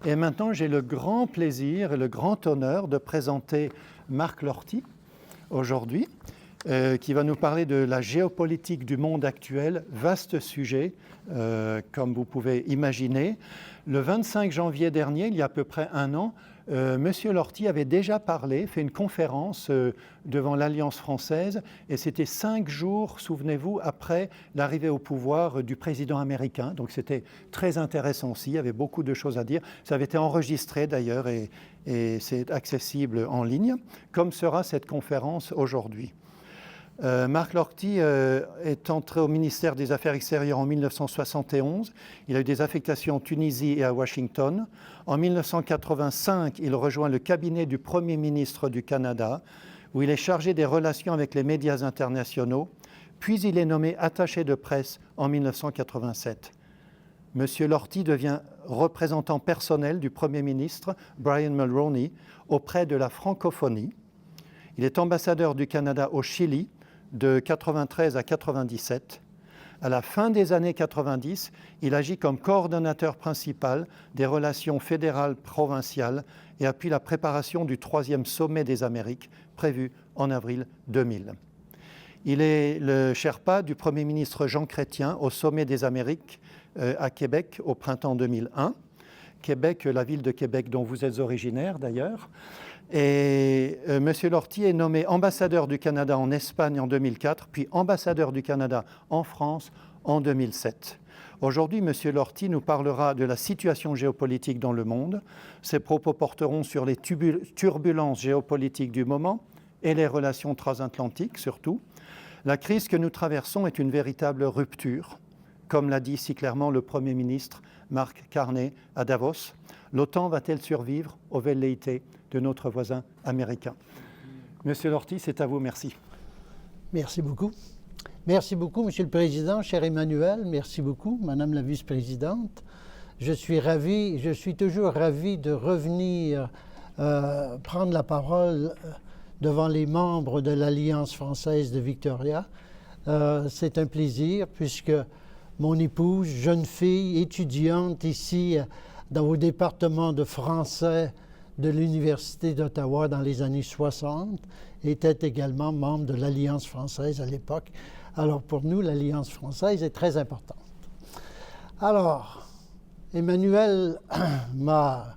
Et maintenant, j'ai le grand plaisir et le grand honneur de présenter Marc Lortie aujourd'hui, qui va nous parler de la géopolitique du monde actuel, vaste sujet, comme vous pouvez imaginer. Le 25 janvier dernier, il y a à peu près un an, Monsieur Lortie avait déjà parlé, fait une conférence devant l'Alliance française, et c'était 5 jours, souvenez-vous, après l'arrivée au pouvoir du président américain. Donc c'était très intéressant aussi, il y avait beaucoup de choses à dire. Ça avait été enregistré d'ailleurs et c'est accessible en ligne, comme sera cette conférence aujourd'hui. Marc Lortie est entré au ministère des Affaires extérieures en 1971. Il a eu des affectations en Tunisie et à Washington. En 1985, il rejoint le cabinet du Premier ministre du Canada, où il est chargé des relations avec les médias internationaux. Puis il est nommé attaché de presse en 1987. Monsieur Lortie devient représentant personnel du Premier ministre Brian Mulroney auprès de la francophonie. Il est ambassadeur du Canada au Chili de 1993 à 1997. À la fin des années 90, il agit comme coordonnateur principal des relations fédérales provinciales et appuie la préparation du 3e sommet des Amériques prévu en avril 2000. Il est le Sherpa du Premier ministre Jean Chrétien au sommet des Amériques à Québec au printemps 2001. Québec, la ville de Québec dont vous êtes originaire d'ailleurs. Et M. Lortie est nommé ambassadeur du Canada en Espagne en 2004, puis ambassadeur du Canada en France en 2007. Aujourd'hui, M. Lortie nous parlera de la situation géopolitique dans le monde. Ses propos porteront sur les turbulences géopolitiques du moment et les relations transatlantiques surtout. La crise que nous traversons est une véritable rupture, comme l'a dit si clairement le Premier ministre Mark Carney à Davos. L'OTAN va-t-elle survivre aux velléités de notre voisin américain? Monsieur Lortie, c'est à vous, merci. Merci beaucoup. Merci beaucoup, Monsieur le Président, cher Emmanuel. Merci beaucoup, Madame la Vice-présidente. Je suis toujours ravi de revenir prendre la parole devant les membres de l'Alliance française de Victoria. C'est un plaisir puisque mon épouse, jeune fille, étudiante ici au département de français de l'Université d'Ottawa dans les années 60, était également membre de l'Alliance française à l'époque. Alors pour nous, l'Alliance française est très importante. Alors, Emmanuel m'a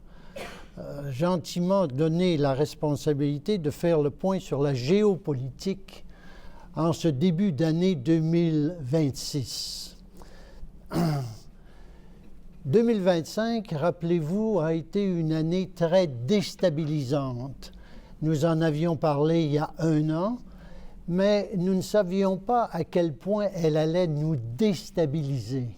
gentiment donné la responsabilité de faire le point sur la géopolitique en ce début d'année 2026. 2025, rappelez-vous, a été une année très déstabilisante. Nous en avions parlé il y a un an, mais nous ne savions pas à quel point elle allait nous déstabiliser.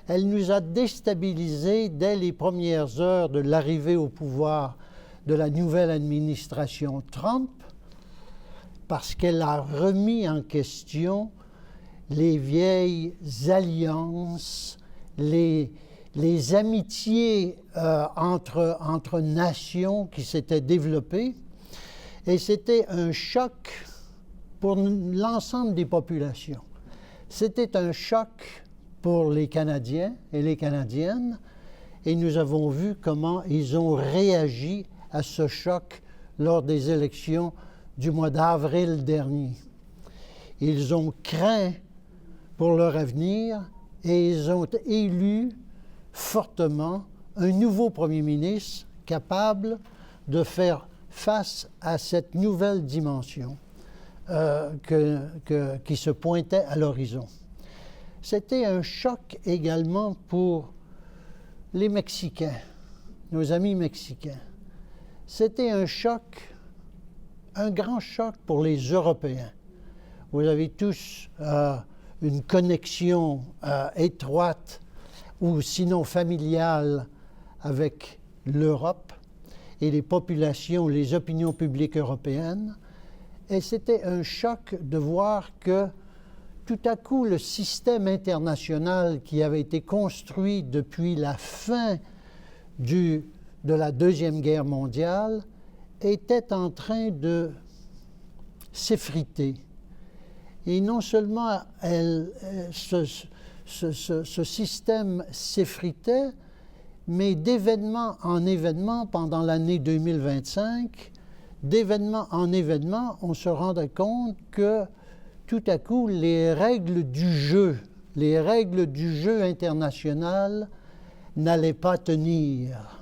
Elle nous a déstabilisés dès les premières heures de l'arrivée au pouvoir de la nouvelle administration Trump, parce qu'elle a remis en question les vieilles alliances, les amitiés entre nations qui s'étaient développées. Et c'était un choc pour l'ensemble des populations. C'était un choc pour les Canadiens et les Canadiennes, et nous avons vu comment ils ont réagi à ce choc lors des élections du mois d'avril dernier. Ils ont craint pour leur avenir et ils ont élu fortement un nouveau premier ministre capable de faire face à cette nouvelle dimension qui se pointait à l'horizon. C'était un choc également pour les Mexicains, nos amis mexicains. C'était un choc, un grand choc pour les Européens. Vous avez tous une connexion étroite ou sinon familiale avec l'Europe et les populations, les opinions publiques européennes. Et c'était un choc de voir que tout à coup, le système international qui avait été construit depuis la fin de la Deuxième Guerre mondiale était en train de s'effriter. Et non seulement ce système s'effritait, mais d'événement en événement pendant l'année 2025, d'événement en événement, on se rendait compte que tout à coup, les règles du jeu international n'allaient pas tenir.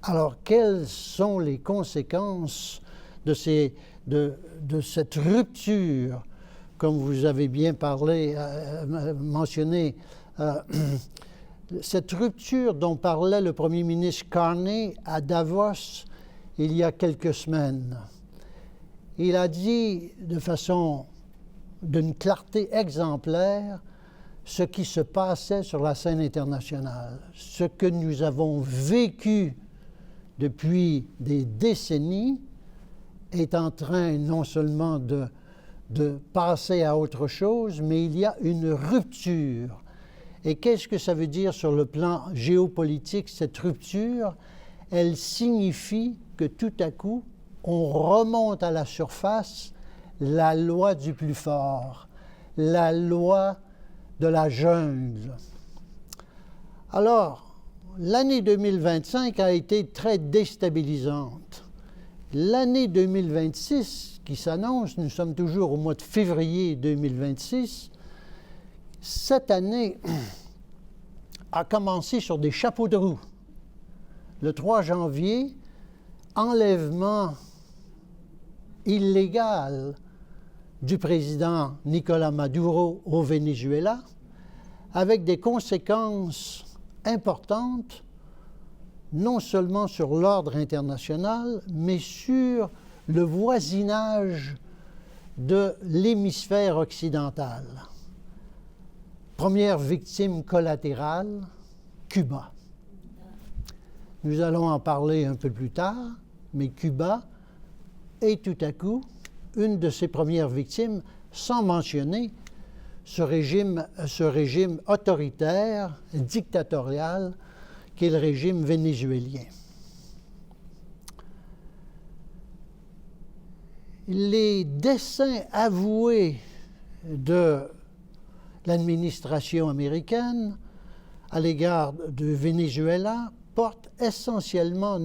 Alors, quelles sont les conséquences de cette rupture, comme vous avez bien mentionné, cette rupture dont parlait le premier ministre Carney à Davos il y a quelques semaines? Il a dit d'une clarté exemplaire ce qui se passait sur la scène internationale, ce que nous avons vécu depuis des décennies est en train non seulement de passer à autre chose, mais il y a une rupture. Et qu'est-ce que ça veut dire sur le plan géopolitique, cette rupture? Elle signifie que tout à coup, on remonte à la surface la loi du plus fort, la loi de la jungle. Alors, l'année 2025 a été très déstabilisante. L'année 2026 qui s'annonce, nous sommes toujours au mois de février 2026, cette année a commencé sur des chapeaux de roue. Le 3 janvier, enlèvement illégal du président Nicolás Maduro au Venezuela, avec des conséquences importantes, non seulement sur l'ordre international, mais sur le voisinage de l'hémisphère occidental. Première victime collatérale, Cuba. Nous allons en parler un peu plus tard, mais Cuba est tout à coup une de ses premières victimes, sans mentionner ce régime autoritaire, dictatorial, qu'est le régime vénézuélien. Les desseins avoués de l'administration américaine à l'égard du Venezuela portent essentiellement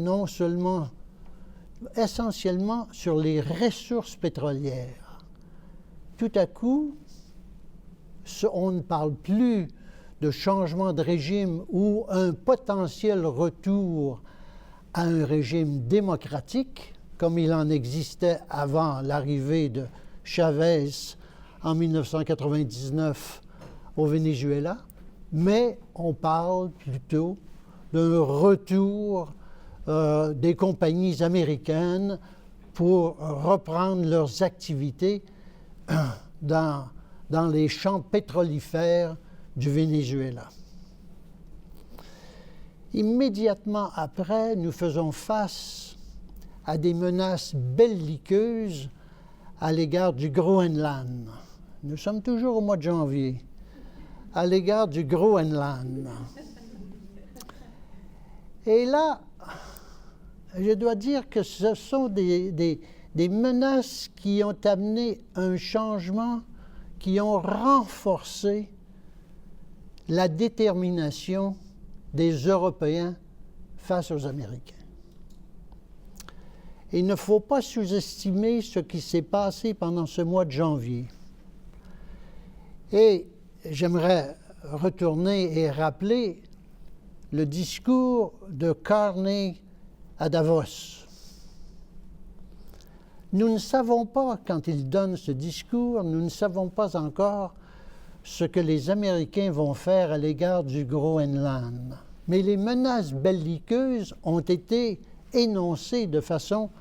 sur les ressources pétrolières. Tout à coup, on ne parle plus de changement de régime ou un potentiel retour à un régime démocratique, comme il en existait avant l'arrivée de Chavez en 1999 au Venezuela, mais on parle plutôt d'un retour des compagnies américaines pour reprendre leurs activités dans les champs pétrolifères du Venezuela. Immédiatement après, nous faisons face à des menaces belliqueuses à l'égard du Groenland. Nous sommes toujours au mois de janvier. À l'égard du Groenland. Et là, je dois dire que ce sont des menaces qui ont amené un changement, qui ont renforcé la détermination des Européens face aux Américains. Il ne faut pas sous-estimer ce qui s'est passé pendant ce mois de janvier. Et j'aimerais retourner et rappeler le discours de Carney à Davos. Nous ne savons pas, quand il donne ce discours, nous ne savons pas encore ce que les Américains vont faire à l'égard du Groenland. Mais les menaces belliqueuses ont été énoncées de façon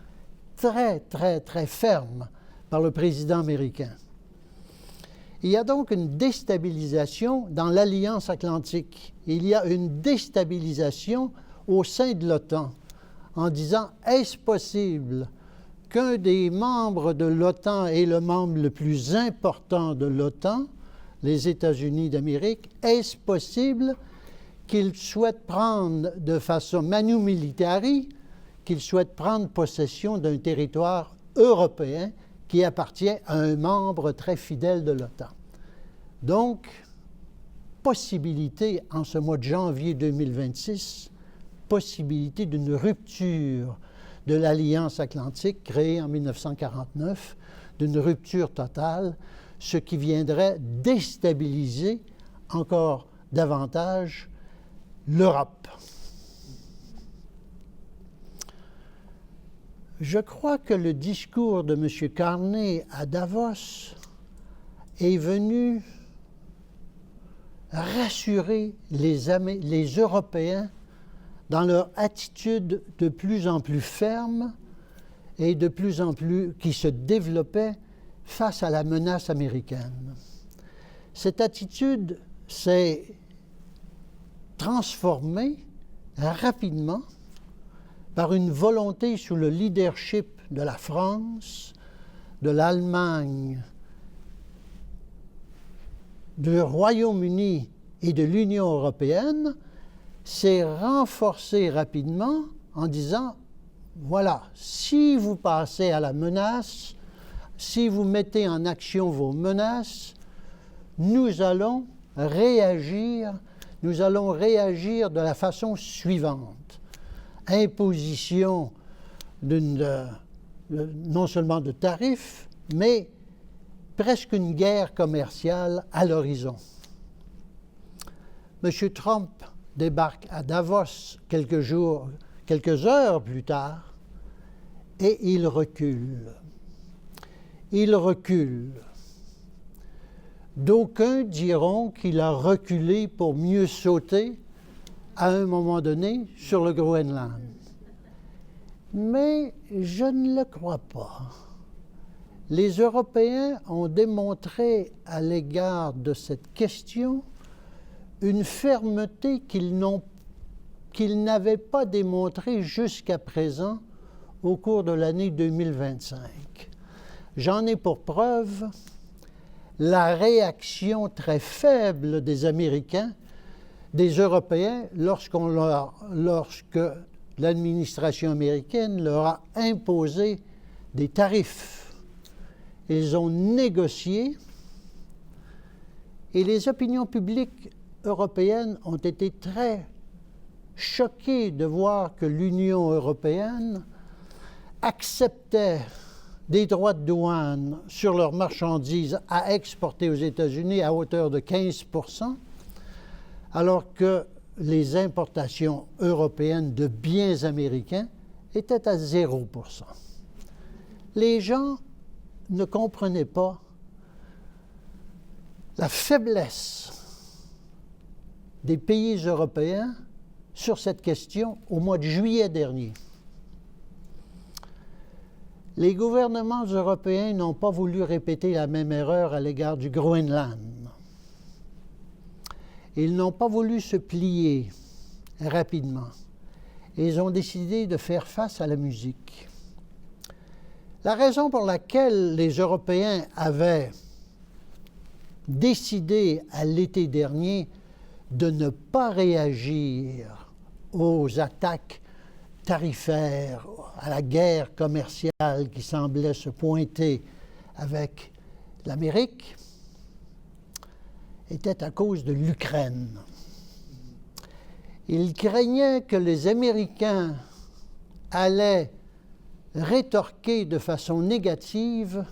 très, très, très ferme par le président américain. Il y a donc une déstabilisation dans l'Alliance atlantique. Il y a une déstabilisation au sein de l'OTAN en disant « Est-ce possible qu'un des membres de l'OTAN est le membre le plus important de l'OTAN, les États-Unis d'Amérique, est-ce possible qu'il souhaite prendre de façon manu militari, qu'il souhaite prendre possession d'un territoire européen qui appartient à un membre très fidèle de l'OTAN. » Donc, possibilité en ce mois de janvier 2026 possibilité d'une rupture de l'Alliance atlantique créée en 1949, d'une rupture totale, ce qui viendrait déstabiliser encore davantage l'Europe. Je crois que le discours de M. Carney à Davos est venu rassurer les Européens dans leur attitude de plus en plus ferme et de plus en plus qui se développait face à la menace américaine. Cette attitude s'est transformée rapidement par une volonté sous le leadership de la France, de l'Allemagne, du Royaume-Uni et de l'Union européenne, s'est renforcée rapidement en disant, voilà, si vous passez à la menace, si vous mettez en action vos menaces, nous allons réagir de la façon suivante. Imposition non seulement de tarifs, mais presque une guerre commerciale à l'horizon. M. Trump débarque à Davos quelques heures plus tard, et il recule. Il recule. D'aucuns diront qu'il a reculé pour mieux sauter à un moment donné sur le Groenland. Mais je ne le crois pas. Les Européens ont démontré à l'égard de cette question une fermeté qu'ils n'avaient pas démontrée jusqu'à présent au cours de l'année 2025. J'en ai pour preuve la réaction très faible des Américains, des Européens, lorsque l'administration américaine leur a imposé des tarifs. Ils ont négocié et les opinions publiques européennes ont été très choquées de voir que l'Union européenne acceptait des droits de douane sur leurs marchandises à exporter aux États-Unis à hauteur de 15 %, alors que les importations européennes de biens américains étaient à 0 %. Les gens ne comprenaient pas la faiblesse des pays européens sur cette question au mois de juillet dernier. Les gouvernements européens n'ont pas voulu répéter la même erreur à l'égard du Groenland. Ils n'ont pas voulu se plier rapidement. Ils ont décidé de faire face à la musique. La raison pour laquelle les Européens avaient décidé à l'été dernier de ne pas réagir aux attaques tarifaires, à la guerre commerciale qui semblait se pointer avec l'Amérique, était à cause de l'Ukraine. Ils craignaient que les Américains allaient rétorquer de façon négative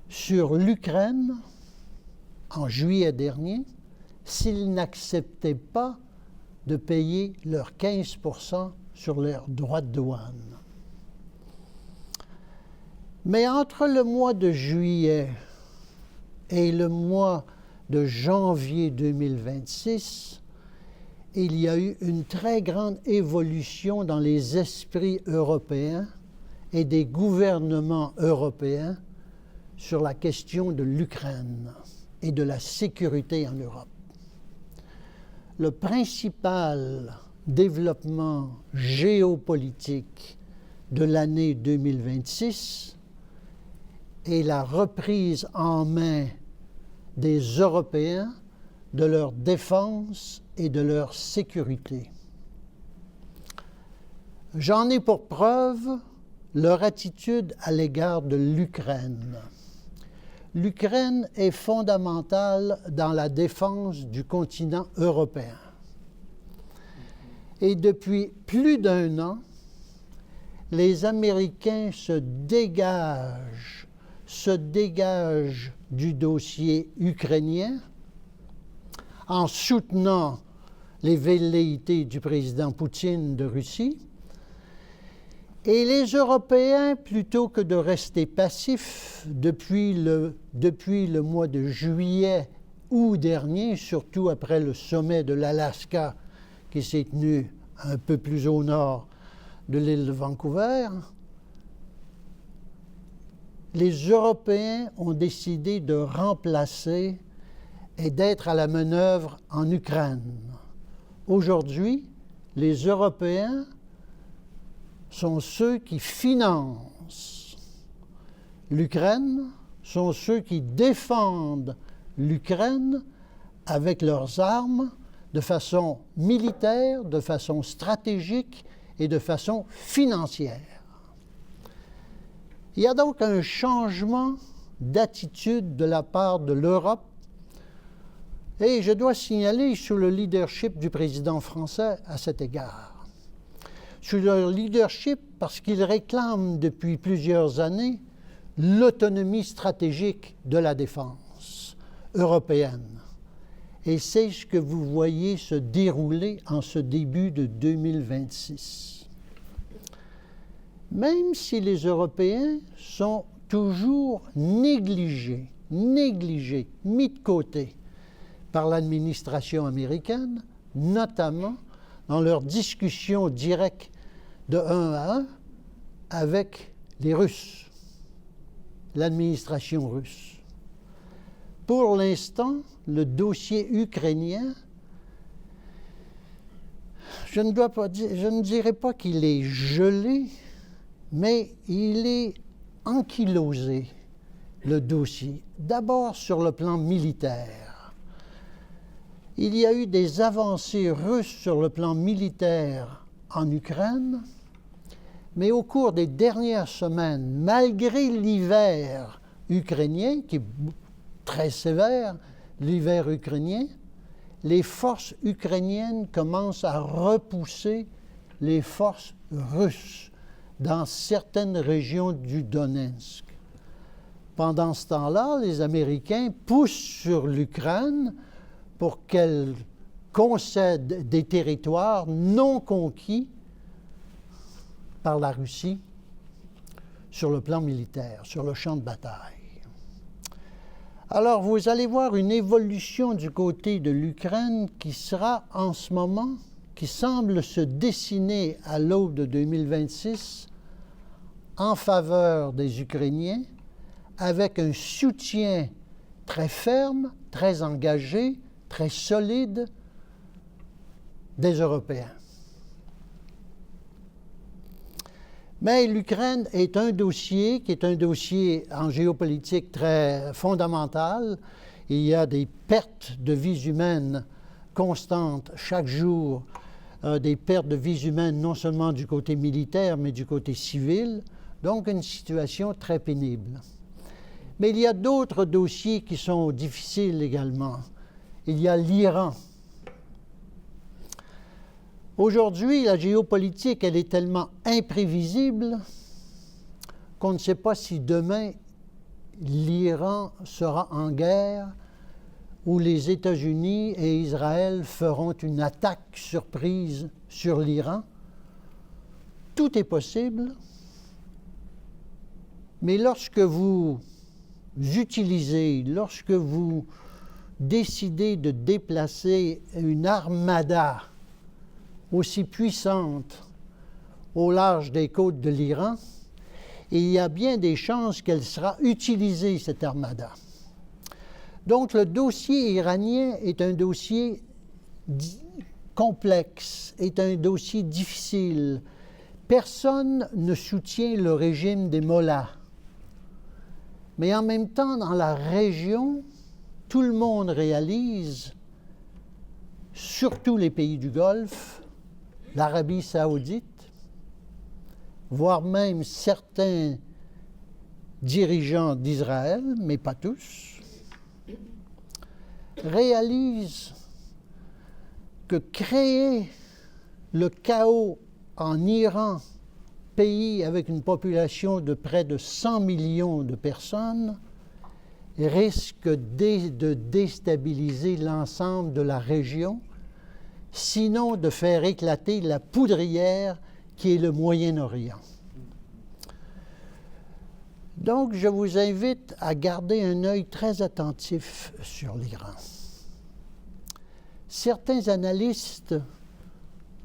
sur l'Ukraine en juillet dernier s'ils n'acceptaient pas de payer leurs 15 % sur leurs droits de douane. Mais entre le mois de juillet et le mois de janvier 2026, il y a eu une très grande évolution dans les esprits européens et des gouvernements européens sur la question de l'Ukraine et de la sécurité en Europe. Le principal développement géopolitique de l'année 2026 est la reprise en main des Européens de leur défense et de leur sécurité. J'en ai pour preuve leur attitude à l'égard de l'Ukraine. L'Ukraine est fondamentale dans la défense du continent européen. Et depuis plus d'un an, les Américains se dégagent du dossier ukrainien en soutenant les velléités du président Poutine de Russie. Et les Européens, plutôt que de rester passifs depuis le mois de juillet, août dernier, surtout après le sommet de l'Alaska qui s'est tenu un peu plus au nord de l'île de Vancouver, les Européens ont décidé de remplacer et d'être à la manœuvre en Ukraine. Aujourd'hui, les Européens sont ceux qui financent l'Ukraine, sont ceux qui défendent l'Ukraine avec leurs armes de façon militaire, de façon stratégique et de façon financière. Il y a donc un changement d'attitude de la part de l'Europe et je dois signaler sous le leadership du président français à cet égard. Sous leur leadership parce qu'ils réclament depuis plusieurs années l'autonomie stratégique de la défense européenne. Et c'est ce que vous voyez se dérouler en ce début de 2026. Même si les Européens sont toujours négligés, mis de côté par l'administration américaine, notamment dans leurs discussions directes de 1 à 1 avec les Russes, l'administration russe. Pour l'instant, le dossier ukrainien, je ne dirais pas qu'il est gelé, mais il est ankylosé, le dossier. D'abord sur le plan militaire. Il y a eu des avancées russes sur le plan militaire en Ukraine, mais au cours des dernières semaines, malgré l'hiver ukrainien, qui est très sévère, l'hiver ukrainien, les forces ukrainiennes commencent à repousser les forces russes dans certaines régions du Donetsk. Pendant ce temps-là, les Américains poussent sur l'Ukraine pour qu'elle concède des territoires non conquis par la Russie sur le plan militaire, sur le champ de bataille. Alors, vous allez voir une évolution du côté de l'Ukraine qui sera en ce moment, qui semble se dessiner à l'aube de 2026 en faveur des Ukrainiens, avec un soutien très ferme, très engagé, très solide des Européens. Mais l'Ukraine est un dossier qui est un dossier en géopolitique très fondamental. Il y a des pertes de vies humaines constantes chaque jour, des pertes de vies humaines non seulement du côté militaire, mais du côté civil. Donc une situation très pénible. Mais il y a d'autres dossiers qui sont difficiles également. Il y a l'Iran. Aujourd'hui, la géopolitique, elle est tellement imprévisible qu'on ne sait pas si demain, l'Iran sera en guerre ou les États-Unis et Israël feront une attaque surprise sur l'Iran. Tout est possible, mais lorsque vous utilisez, lorsque vous décidez de déplacer une armada aussi puissante au large des côtes de l'Iran, il y a bien des chances qu'elle sera utilisée, cette armada. Donc, le dossier iranien est un dossier complexe, est un dossier difficile. Personne ne soutient le régime des mollahs. Mais en même temps, dans la région, tout le monde réalise, surtout les pays du Golfe, l'Arabie saoudite, voire même certains dirigeants d'Israël, mais pas tous, réalisent que créer le chaos en Iran, pays avec une population de près de 100 millions de personnes, risque de déstabiliser l'ensemble de la région, sinon de faire éclater la poudrière qui est le Moyen-Orient. Donc, je vous invite à garder un œil très attentif sur l'Iran. Certains analystes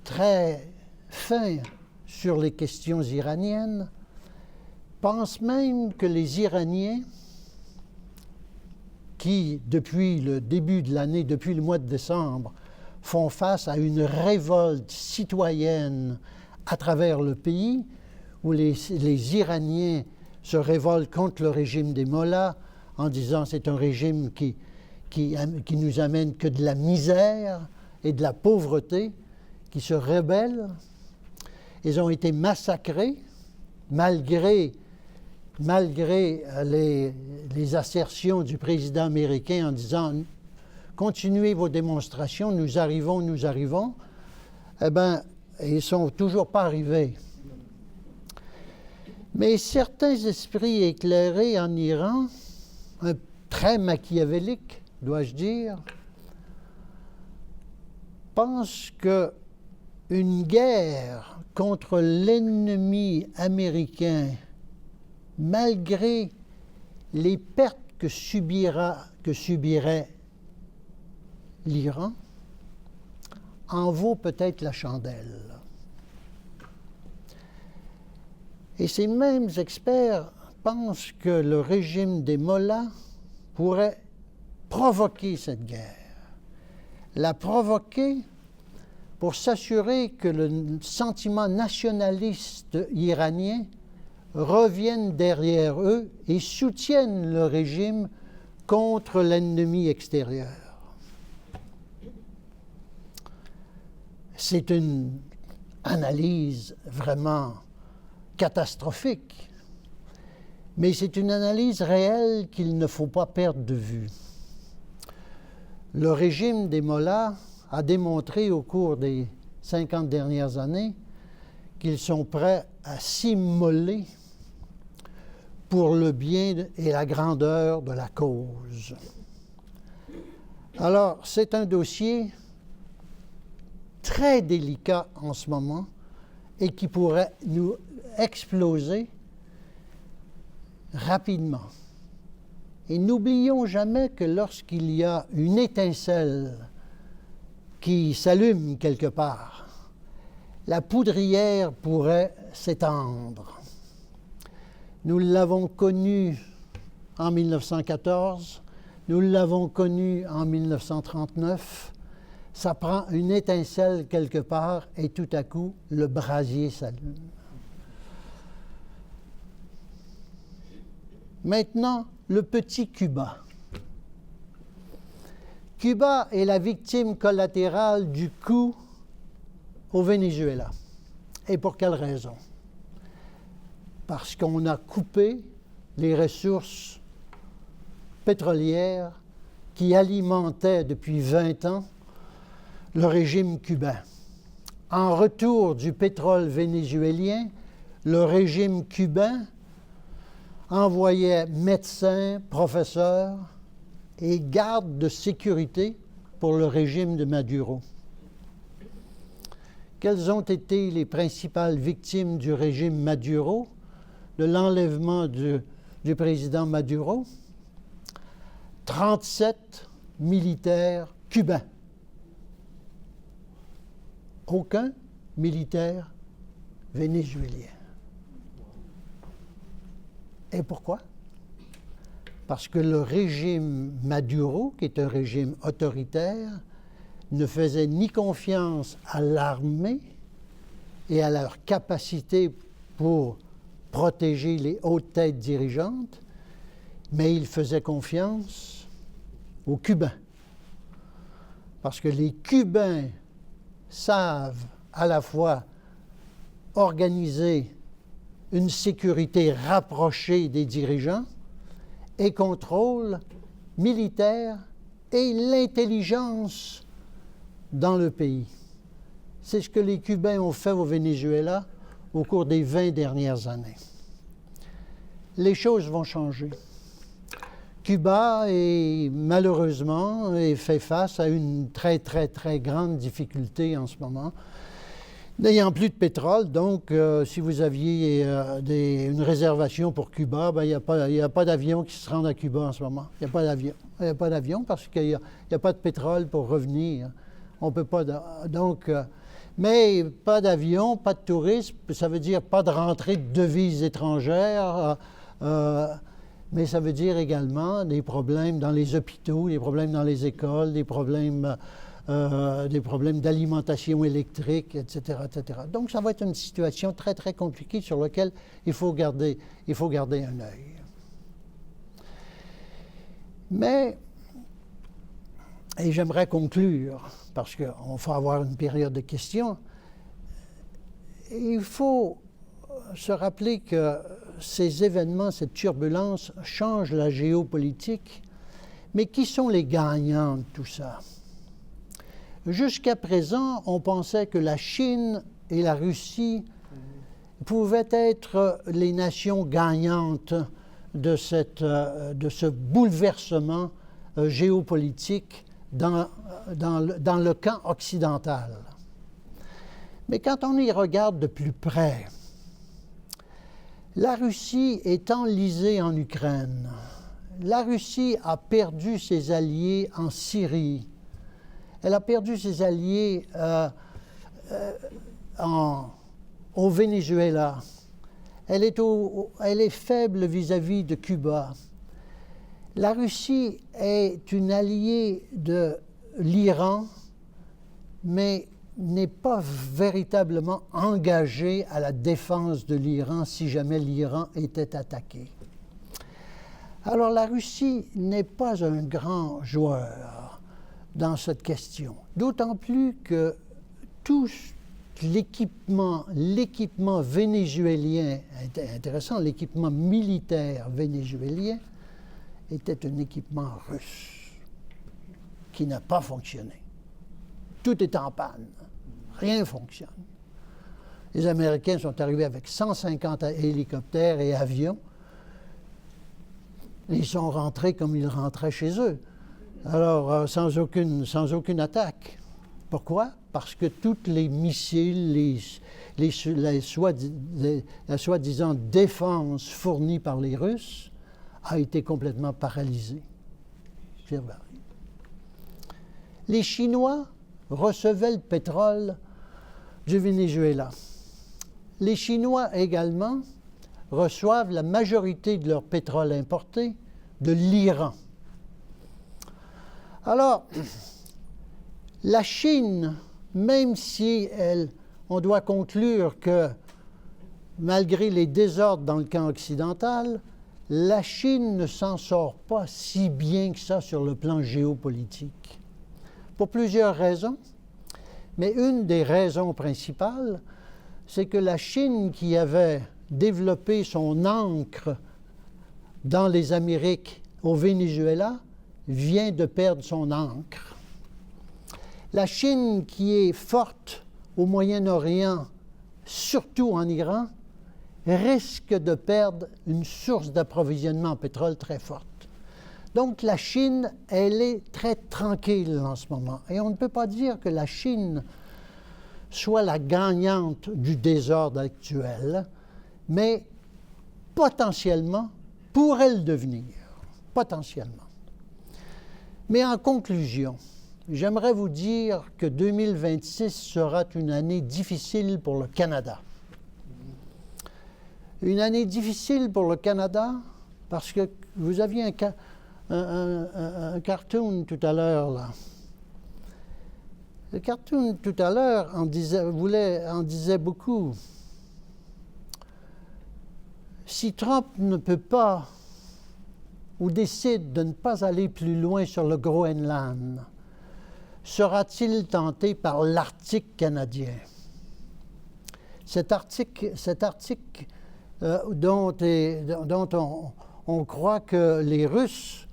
très fins sur les questions iraniennes pensent même que les Iraniens, qui, depuis le début de l'année, depuis le mois de décembre, font face à une révolte citoyenne à travers le pays, où les Iraniens se révoltent contre le régime des mollahs en disant c'est un régime qui nous amène que de la misère et de la pauvreté, qui se rebellent. Ils ont été massacrés malgré les assertions du président américain en disant « Continuez vos démonstrations, nous arrivons ». Eh bien, ils ne sont toujours pas arrivés. Mais certains esprits éclairés en Iran, très machiavéliques, dois-je dire, pensent qu'une guerre contre l'ennemi américain, malgré les pertes que subirait l'Iran, en vaut peut-être la chandelle. Et ces mêmes experts pensent que le régime des mollahs pourrait provoquer cette guerre. La provoquer pour s'assurer que le sentiment nationaliste iranien revienne derrière eux et soutienne le régime contre l'ennemi extérieur. C'est une analyse vraiment catastrophique, mais c'est une analyse réelle qu'il ne faut pas perdre de vue. Le régime des mollahs a démontré au cours des 50 dernières années qu'ils sont prêts à s'immoler pour le bien et la grandeur de la cause. Alors, c'est un dossier très délicat en ce moment et qui pourrait nous exploser rapidement. Et n'oublions jamais que lorsqu'il y a une étincelle qui s'allume quelque part, la poudrière pourrait s'étendre. Nous l'avons connu en 1914, nous l'avons connu en 1939. Ça prend une étincelle quelque part et tout à coup, le brasier s'allume. Maintenant, le petit Cuba. Cuba est la victime collatérale du coup au Venezuela. Et pour quelle raison? Parce qu'on a coupé les ressources pétrolières qui alimentaient depuis 20 ans le régime cubain. En retour du pétrole vénézuélien, le régime cubain envoyait médecins, professeurs et gardes de sécurité pour le régime de Maduro. Quelles ont été les principales victimes du régime Maduro, de l'enlèvement du président Maduro? 37 militaires cubains. Aucun militaire vénézuélien. Et pourquoi? Parce que le régime Maduro, qui est un régime autoritaire, ne faisait ni confiance à l'armée et à leur capacité pour protéger les hautes têtes dirigeantes, mais il faisait confiance aux Cubains. Parce que les Cubains savent à la fois organiser une sécurité rapprochée des dirigeants et contrôle militaire et l'intelligence dans le pays. c'est ce que les Cubains ont fait au Venezuela au cours des 20 dernières années. Les choses vont changer. Cuba est malheureusement fait face à une très, très, très grande difficulté en ce moment. N'ayant plus de pétrole, donc si vous aviez une réservation pour Cuba, il n'y a pas d'avion qui se rend à Cuba en ce moment. Il n'y a pas d'avion. Il n'y a pas d'avion parce qu'il n'y a pas de pétrole pour revenir. On peut pas... mais pas d'avion, pas de tourisme, ça veut dire pas de rentrée de devises étrangères, mais ça veut dire également des problèmes dans les hôpitaux, des problèmes dans les écoles, des problèmes d'alimentation électrique, etc., etc. Donc, ça va être une situation très, très compliquée sur laquelle il faut garder un œil. Mais, et j'aimerais conclure, parce qu'on va avoir une période de questions, il faut se rappeler que ces événements, cette turbulence, changent la géopolitique, mais qui sont les gagnants de tout ça? Jusqu'à présent, on pensait que la Chine et la Russie pouvaient être les nations gagnantes de ce bouleversement géopolitique dans le camp occidental. Mais quand on y regarde de plus près, la Russie est enlisée en Ukraine. La Russie a perdu ses alliés en Syrie. Elle a perdu ses alliés au Venezuela. Elle est faible vis-à-vis de Cuba. La Russie est une alliée de l'Iran, mais n'est pas véritablement engagée à la défense de l'Iran si jamais l'Iran était attaqué. Alors la Russie n'est pas un grand joueur dans cette question, d'autant plus que tout l'équipement vénézuélien, intéressant, l'équipement militaire vénézuélien était un équipement russe qui n'a pas fonctionné. Tout est en panne, rien ne fonctionne. Les Américains sont arrivés avec 150 hélicoptères et avions. Ils sont rentrés comme ils rentraient chez eux. Alors, sans aucune attaque. Pourquoi? Parce que tous les missiles, la soi-disant défense fournie par les Russes a été complètement paralysée. Les Chinois recevaient le pétrole du Venezuela. Les Chinois également reçoivent la majorité de leur pétrole importé de l'Iran. Alors, la Chine, même si on doit conclure que, malgré les désordres dans le camp occidental, la Chine ne s'en sort pas si bien que ça sur le plan géopolitique. Pour plusieurs raisons, mais une des raisons principales, c'est que la Chine, qui avait développé son ancre dans les Amériques au Venezuela, vient de perdre son ancre. La Chine, qui est forte au Moyen-Orient, surtout en Iran, risque de perdre une source d'approvisionnement en pétrole très forte. Donc la Chine, elle est très tranquille en ce moment. Et on ne peut pas dire que la Chine soit la gagnante du désordre actuel, mais potentiellement pourrait le devenir. Potentiellement. Mais en conclusion, j'aimerais vous dire que 2026 sera une année difficile pour le Canada. Une année difficile pour le Canada parce que vous aviez un cartoon tout à l'heure, là. Le cartoon tout à l'heure en disait beaucoup. Si Trump ne peut pas ou décide de ne pas aller plus loin sur le Groenland, sera-t-il tenté par l'Arctique canadien? Cet Arctique dont on croit que les Russes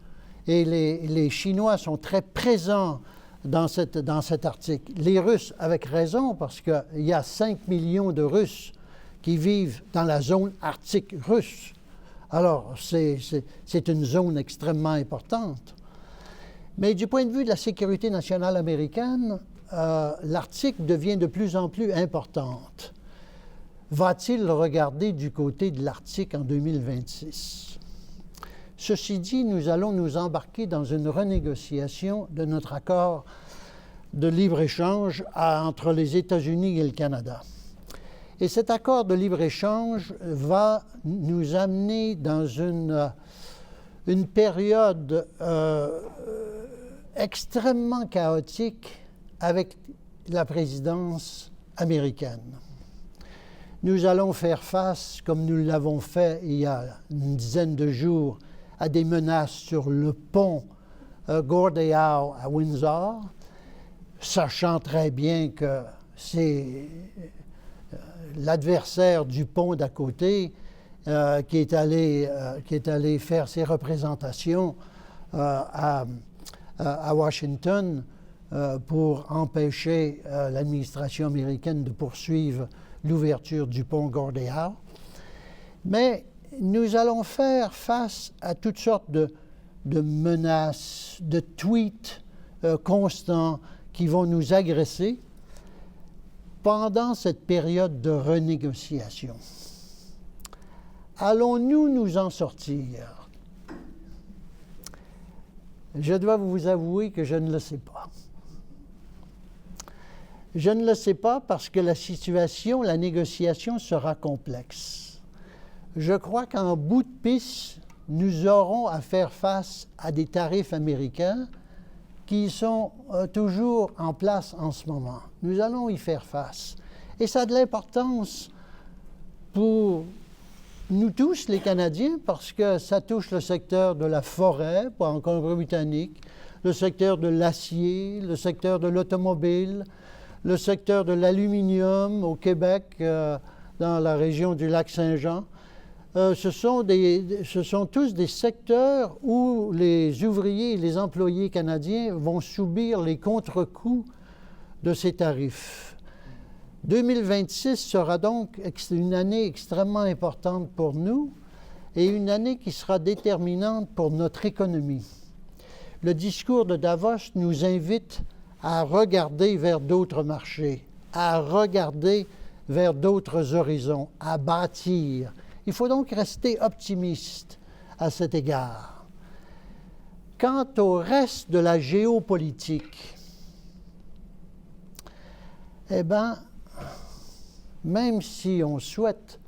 et les Chinois sont très présents dans cet article. Les Russes, avec raison, parce qu'il y a 5 millions de Russes qui vivent dans la zone arctique russe. Alors, c'est une zone extrêmement importante. Mais du point de vue de la sécurité nationale américaine, l'Arctique devient de plus en plus importante. Va-t-il regarder du côté de l'Arctique en 2026? Ceci dit, nous allons nous embarquer dans une renégociation de notre accord de libre-échange entre les États-Unis et le Canada. Et cet accord de libre-échange va nous amener dans une période extrêmement chaotique avec la présidence américaine. Nous allons faire face, comme nous l'avons fait il y a une dizaine de jours, à des menaces sur le pont Gordie Howe à Windsor, sachant très bien que c'est l'adversaire du pont d'à côté qui est allé faire ses représentations à Washington pour empêcher l'administration américaine de poursuivre l'ouverture du pont Gordie Howe. Mais nous allons faire face à toutes sortes de menaces, de tweets constants qui vont nous agresser pendant cette période de renégociation. Allons-nous nous en sortir? Je dois vous avouer que je ne le sais pas. Je ne le sais pas parce que la situation, la négociation sera complexe. Je crois qu'en bout de piste, nous aurons à faire face à des tarifs américains qui sont toujours en place en ce moment. Nous allons y faire face. Et ça a de l'importance pour nous tous, les Canadiens, parce que ça touche le secteur de la forêt, en Colombie-Britannique, le secteur de l'acier, le secteur de l'automobile, le secteur de l'aluminium au Québec, dans la région du lac Saint-Jean. Ce sont tous des secteurs où les ouvriers et les employés canadiens vont subir les contre-coups de ces tarifs. 2026 sera donc une année extrêmement importante pour nous et une année qui sera déterminante pour notre économie. Le discours de Davos nous invite à regarder vers d'autres marchés, à regarder vers d'autres horizons, à bâtir. Il faut donc rester optimiste à cet égard. Quant au reste de la géopolitique, eh bien, même si on souhaite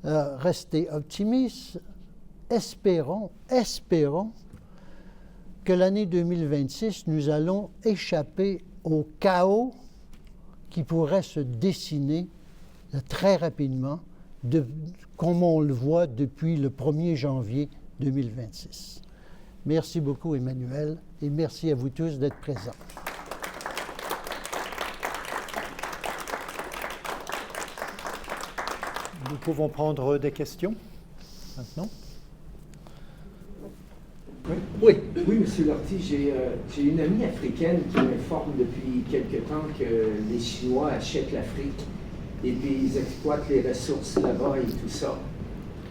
rester optimiste, espérons que l'année 2026, nous allons échapper au chaos qui pourrait se dessiner très rapidement, comme on le voit depuis le 1er janvier 2026. Merci beaucoup, Emmanuel, et merci à vous tous d'être présents. Nous pouvons prendre des questions maintenant. Oui, M. Lortie, j'ai une amie africaine qui m'informe depuis quelque temps que les Chinois achètent l'Afrique et puis ils exploitent les ressources là-bas et tout ça.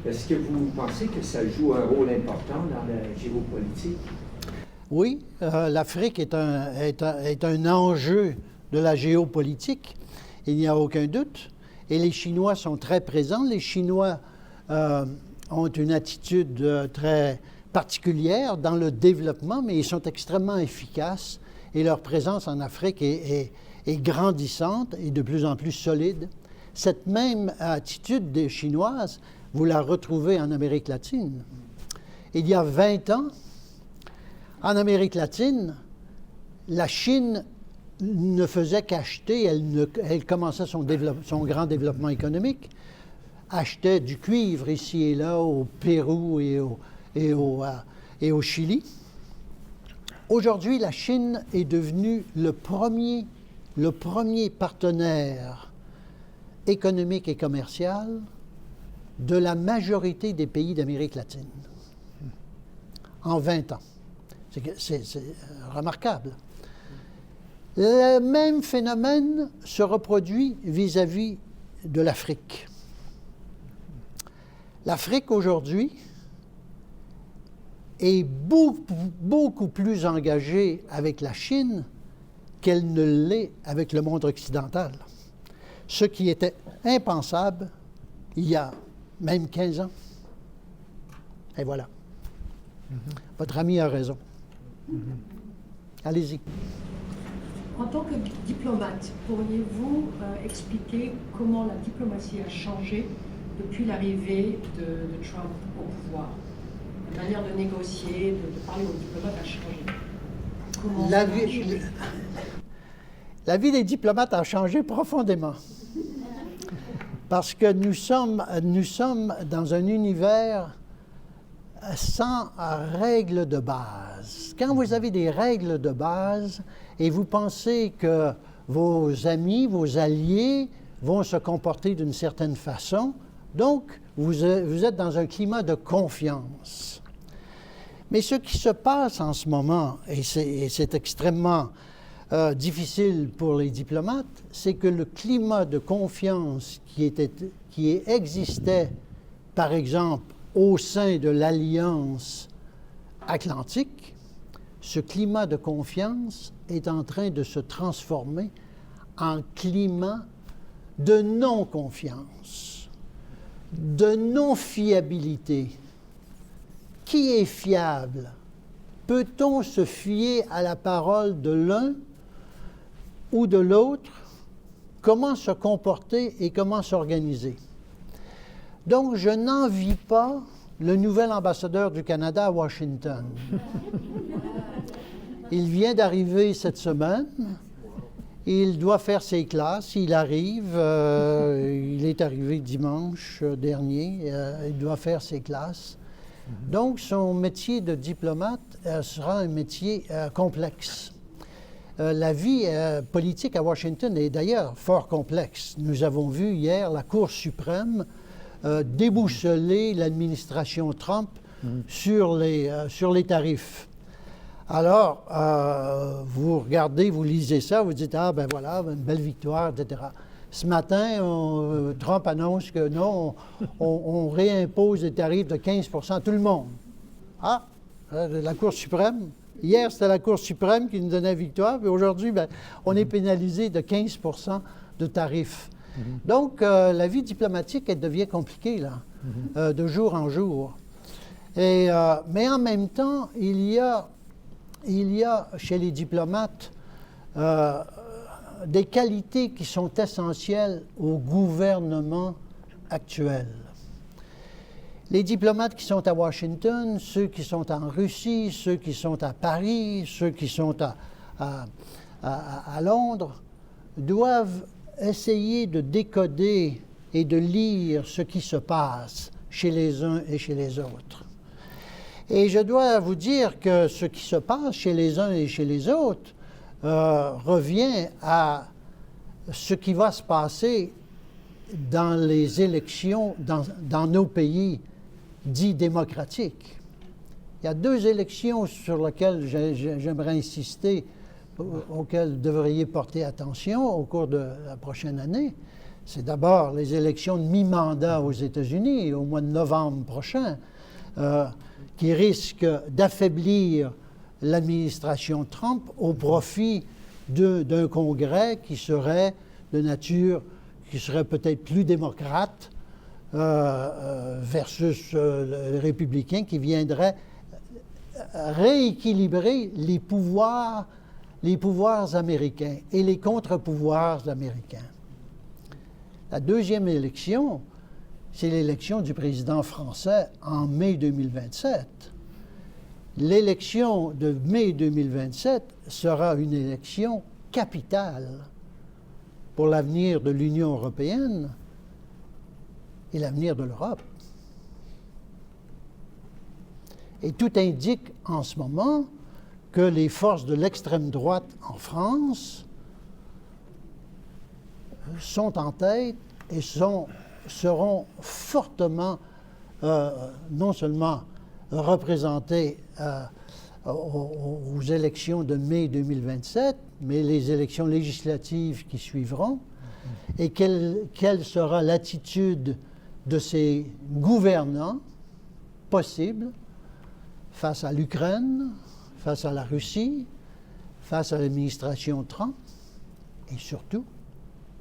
Est-ce que vous pensez que ça joue un rôle important dans la géopolitique? Oui, l'Afrique est un enjeu de la géopolitique, il n'y a aucun doute. Et les Chinois sont très présents. Les Chinois ont une attitude très particulière dans le développement, mais ils sont extrêmement efficaces et leur présence en Afrique est grandissante et de plus en plus solide. Cette même attitude des Chinoises, vous la retrouvez en Amérique latine. Il y a 20 ans, en Amérique latine, la Chine ne faisait qu'acheter, elle commençait son grand développement économique, achetait du cuivre ici et là au Pérou et au Chili. Aujourd'hui, la Chine est devenue le premier partenaire économique et commercial de la majorité des pays d'Amérique latine en 20 ans. C'est remarquable. Le même phénomène se reproduit vis-à-vis de l'Afrique. L'Afrique aujourd'hui est beaucoup plus engagée avec la Chine qu'elle ne l'est avec le monde occidental. Ce qui était impensable il y a même 15 ans. Et voilà. Votre ami a raison. Allez-y. En tant que diplomate, pourriez-vous expliquer comment la diplomatie a changé depuis l'arrivée de Trump au pouvoir? La manière de négocier, de parler aux diplomates a changé. Comment ça a changé? La vie des diplomates a changé profondément. Parce que nous sommes dans un univers sans règles de base. Quand vous avez des règles de base et vous pensez que vos amis, vos alliés vont se comporter d'une certaine façon, donc vous êtes dans un climat de confiance. Mais ce qui se passe en ce moment, et c'est extrêmement difficile pour les diplomates, c'est que le climat de confiance qui existait, par exemple, au sein de l'Alliance atlantique, ce climat de confiance est en train de se transformer en climat de non-confiance, de non-fiabilité. Qui est fiable? Peut-on se fier à la parole de l'un ou de l'autre? Comment se comporter et comment s'organiser? Donc, je n'envie pas le nouvel ambassadeur du Canada à Washington. Il vient d'arriver cette semaine. Il doit faire ses classes. Il arrive. Il est arrivé dimanche dernier. Il doit faire ses classes. Donc, son métier de diplomate sera un métier complexe. La vie politique à Washington est d'ailleurs fort complexe. Nous avons vu hier la Cour suprême déboussoler l'administration Trump sur les tarifs. Alors, vous regardez, vous lisez ça, vous dites « Ah, ben voilà, une belle victoire, etc. » Ce matin, Trump annonce que non, on réimpose des tarifs de 15 % à tout le monde. Ah, la Cour suprême. Hier, c'était la Cour suprême qui nous donnait la victoire, puis aujourd'hui, ben, on est pénalisé de 15 % de tarifs. Donc, la vie diplomatique, elle devient compliquée, là, de jour en jour. Mais en même temps, il y a chez les diplomates des qualités qui sont essentielles au gouvernement actuel. Les diplomates qui sont à Washington, ceux qui sont en Russie, ceux qui sont à Paris, ceux qui sont à Londres, doivent essayer de décoder et de lire ce qui se passe chez les uns et chez les autres. Et je dois vous dire que ce qui se passe chez les uns et chez les autres revient à ce qui va se passer dans les élections dans nos pays dits démocratiques. Il y a deux élections sur lesquelles j'aimerais insister, auxquelles vous devriez porter attention au cours de la prochaine année. C'est d'abord les élections de mi-mandat aux États-Unis au mois de novembre prochain, qui risquent d'affaiblir l'administration Trump au profit d'un Congrès qui serait de nature, qui serait peut-être plus démocrate versus les républicains qui viendraient rééquilibrer les pouvoirs américains et les contre-pouvoirs américains. La deuxième élection, c'est l'élection du président français en mai 2027. L'élection de mai 2027 sera une élection capitale pour l'avenir de l'Union européenne et l'avenir de l'Europe. Et tout indique en ce moment que les forces de l'extrême droite en France sont en tête et seront fortement non seulement représentées aux élections de mai 2027, mais les élections législatives qui suivront, et quelle sera l'attitude de ces gouvernants possibles face à l'Ukraine, face à la Russie, face à l'administration Trump, et surtout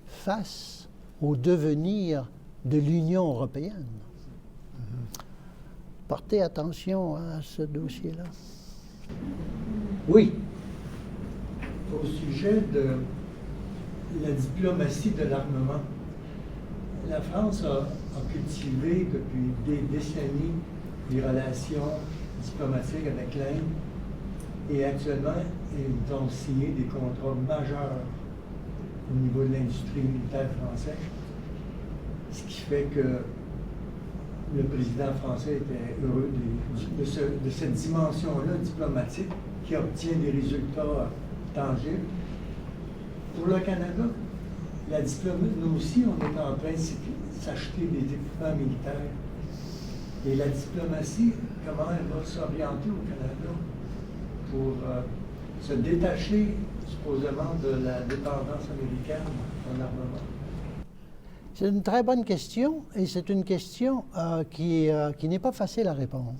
face au devenir de l'Union européenne. Portez attention à ce dossier-là. Oui. Au sujet de la diplomatie de l'armement, la France a cultivé depuis des décennies des relations diplomatiques avec l'Inde et actuellement, ils ont signé des contrats majeurs au niveau de l'industrie militaire française, ce qui fait que le président français était heureux de cette dimension-là diplomatique qui obtient des résultats tangibles. Pour le Canada, la diplomatie, nous aussi, on est en train de s'acheter des équipements militaires. Et la diplomatie, comment elle va s'orienter au Canada pour se détacher supposément de la dépendance américaine en armement? C'est une très bonne question et c'est une question qui n'est pas facile à répondre.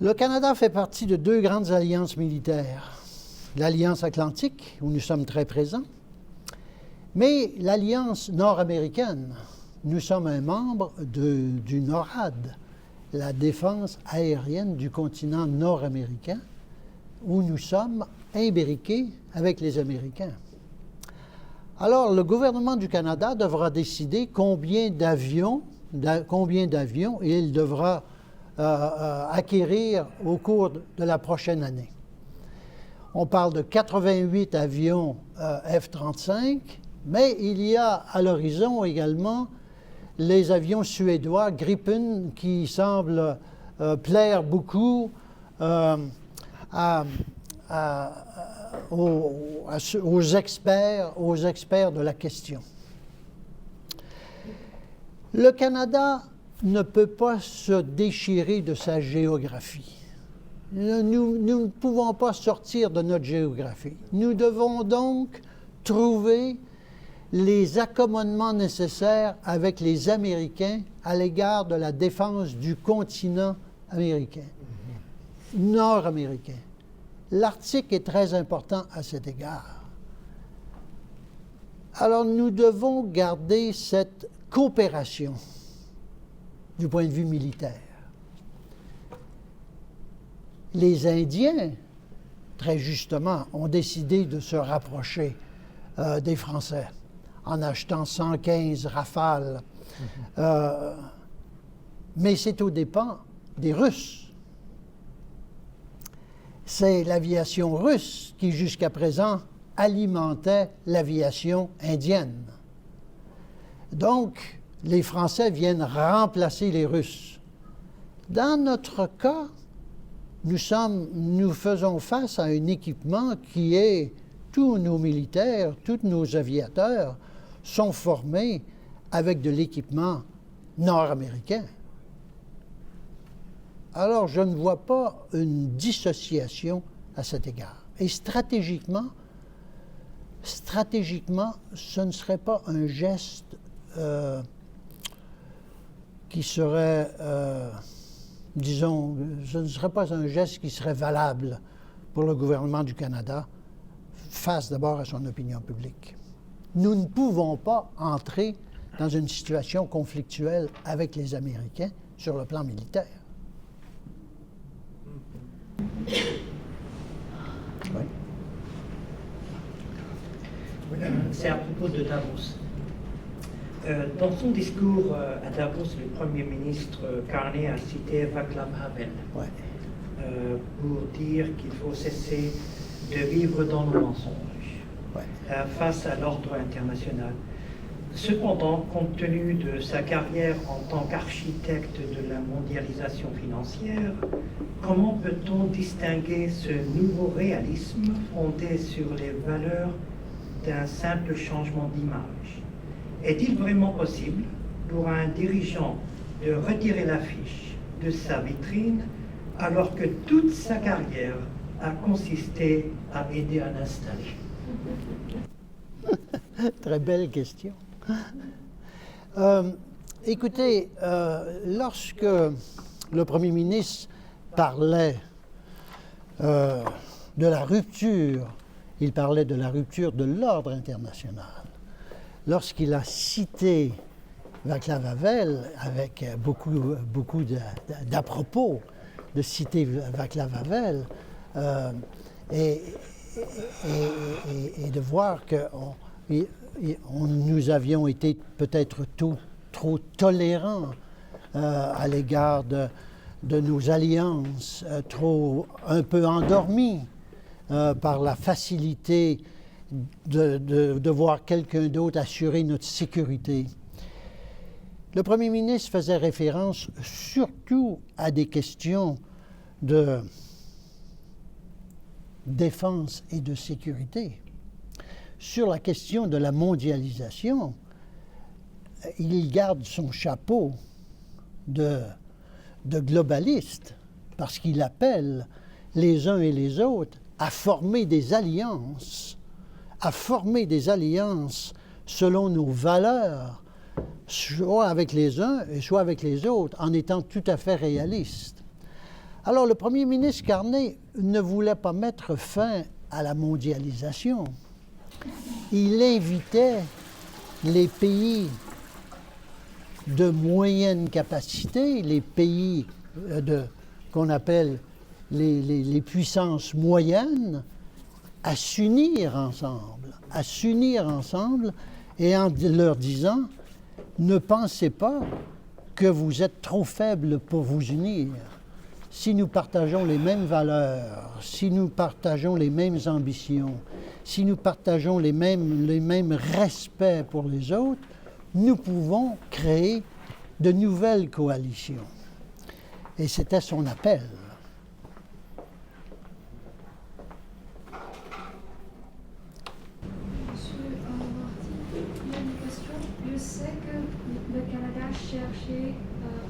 Le Canada fait partie de deux grandes alliances militaires. L'Alliance Atlantique, où nous sommes très présents, mais l'Alliance nord-américaine. Nous sommes un membre du NORAD, la défense aérienne du continent nord-américain, où nous sommes imbriqués avec les Américains. Alors, le gouvernement du Canada devra décider combien d'avions il devra acquérir au cours de la prochaine année. On parle de 88 avions F-35, mais il y a à l'horizon également les avions suédois Gripen qui semblent plaire beaucoup aux experts de la question. Le Canada ne peut pas se déchirer de sa géographie. Nous ne pouvons pas sortir de notre géographie. Nous devons donc trouver les accommodements nécessaires avec les Américains à l'égard de la défense du continent américain, nord-américain. L'Arctique est très important à cet égard. Alors, nous devons garder cette coopération du point de vue militaire. Les Indiens, très justement, ont décidé de se rapprocher des Français en achetant 115 Rafales. Mais c'est aux dépens des Russes. C'est l'aviation russe qui, jusqu'à présent, alimentait l'aviation indienne. Donc, les Français viennent remplacer les Russes. Dans notre cas, nous faisons face à un équipement qui est, tous nos militaires, tous nos aviateurs sont formés avec de l'équipement nord-américain. Alors, je ne vois pas une dissociation à cet égard. Et stratégiquement, ce ne serait pas un geste qui serait, disons, ce ne serait pas un geste qui serait valable pour le gouvernement du Canada face d'abord à son opinion publique. Nous ne pouvons pas entrer dans une situation conflictuelle avec les Américains sur le plan militaire. Oui. C'est à propos de Davos. Dans son discours à Davos, le Premier ministre Carney a cité Václav Havel pour dire qu'il faut cesser de vivre dans le mensonge face à l'ordre international. Cependant, compte tenu de sa carrière en tant qu'architecte de la mondialisation financière, comment peut-on distinguer ce nouveau réalisme fondé sur les valeurs d'un simple changement d'image? Est-il vraiment possible pour un dirigeant de retirer l'affiche de sa vitrine alors que toute sa carrière a consisté à aider à l'installer? Très belle question. Écoutez, lorsque le Premier ministre parlait de la rupture, il parlait de la rupture de l'ordre international. Lorsqu'il a cité Václav Havel, avec beaucoup d'à-propos de citer Václav Havel, et de voir que nous avions été peut-être trop tolérants à l'égard de nos alliances, un peu endormis par la facilité de voir quelqu'un d'autre assurer notre sécurité. Le Premier ministre faisait référence surtout à des questions de défense et de sécurité. Sur la question de la mondialisation, il garde son chapeau de globaliste parce qu'il appelle les uns et les autres à former des alliances selon nos valeurs, soit avec les uns et soit avec les autres, en étant tout à fait réaliste. Alors, le Premier ministre Carney ne voulait pas mettre fin à la mondialisation. Il invitait les pays de moyenne capacité, les pays qu'on appelle les puissances moyennes, à s'unir ensemble et en leur disant « Ne pensez pas que vous êtes trop faibles pour vous unir. Si nous partageons les mêmes valeurs, si nous partageons les mêmes ambitions, si nous partageons les mêmes respects pour les autres, nous pouvons créer de nouvelles coalitions. » Et c'était son appel. Monsieur Marty, il y a une question. Je sais que le Canada cherchait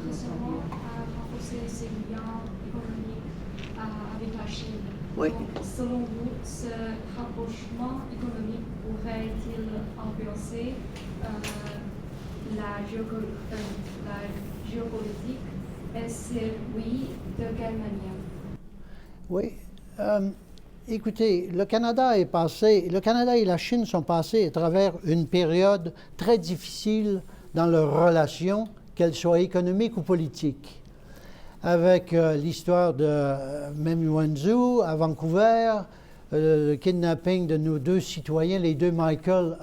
récemment à renforcer ses liens économiques avec la Chine. Oui. Donc, selon vous, ce rapprochement économique pourrait-il influencer la géopolitique? Et c'est oui, de quelle manière? Oui. Écoutez, le Canada et la Chine sont passés à travers une période très difficile dans leurs relations, qu'elles soient économiques ou politiques. Avec l'histoire de Meng Wanzhou à Vancouver, le kidnapping de nos deux citoyens, les deux Michael.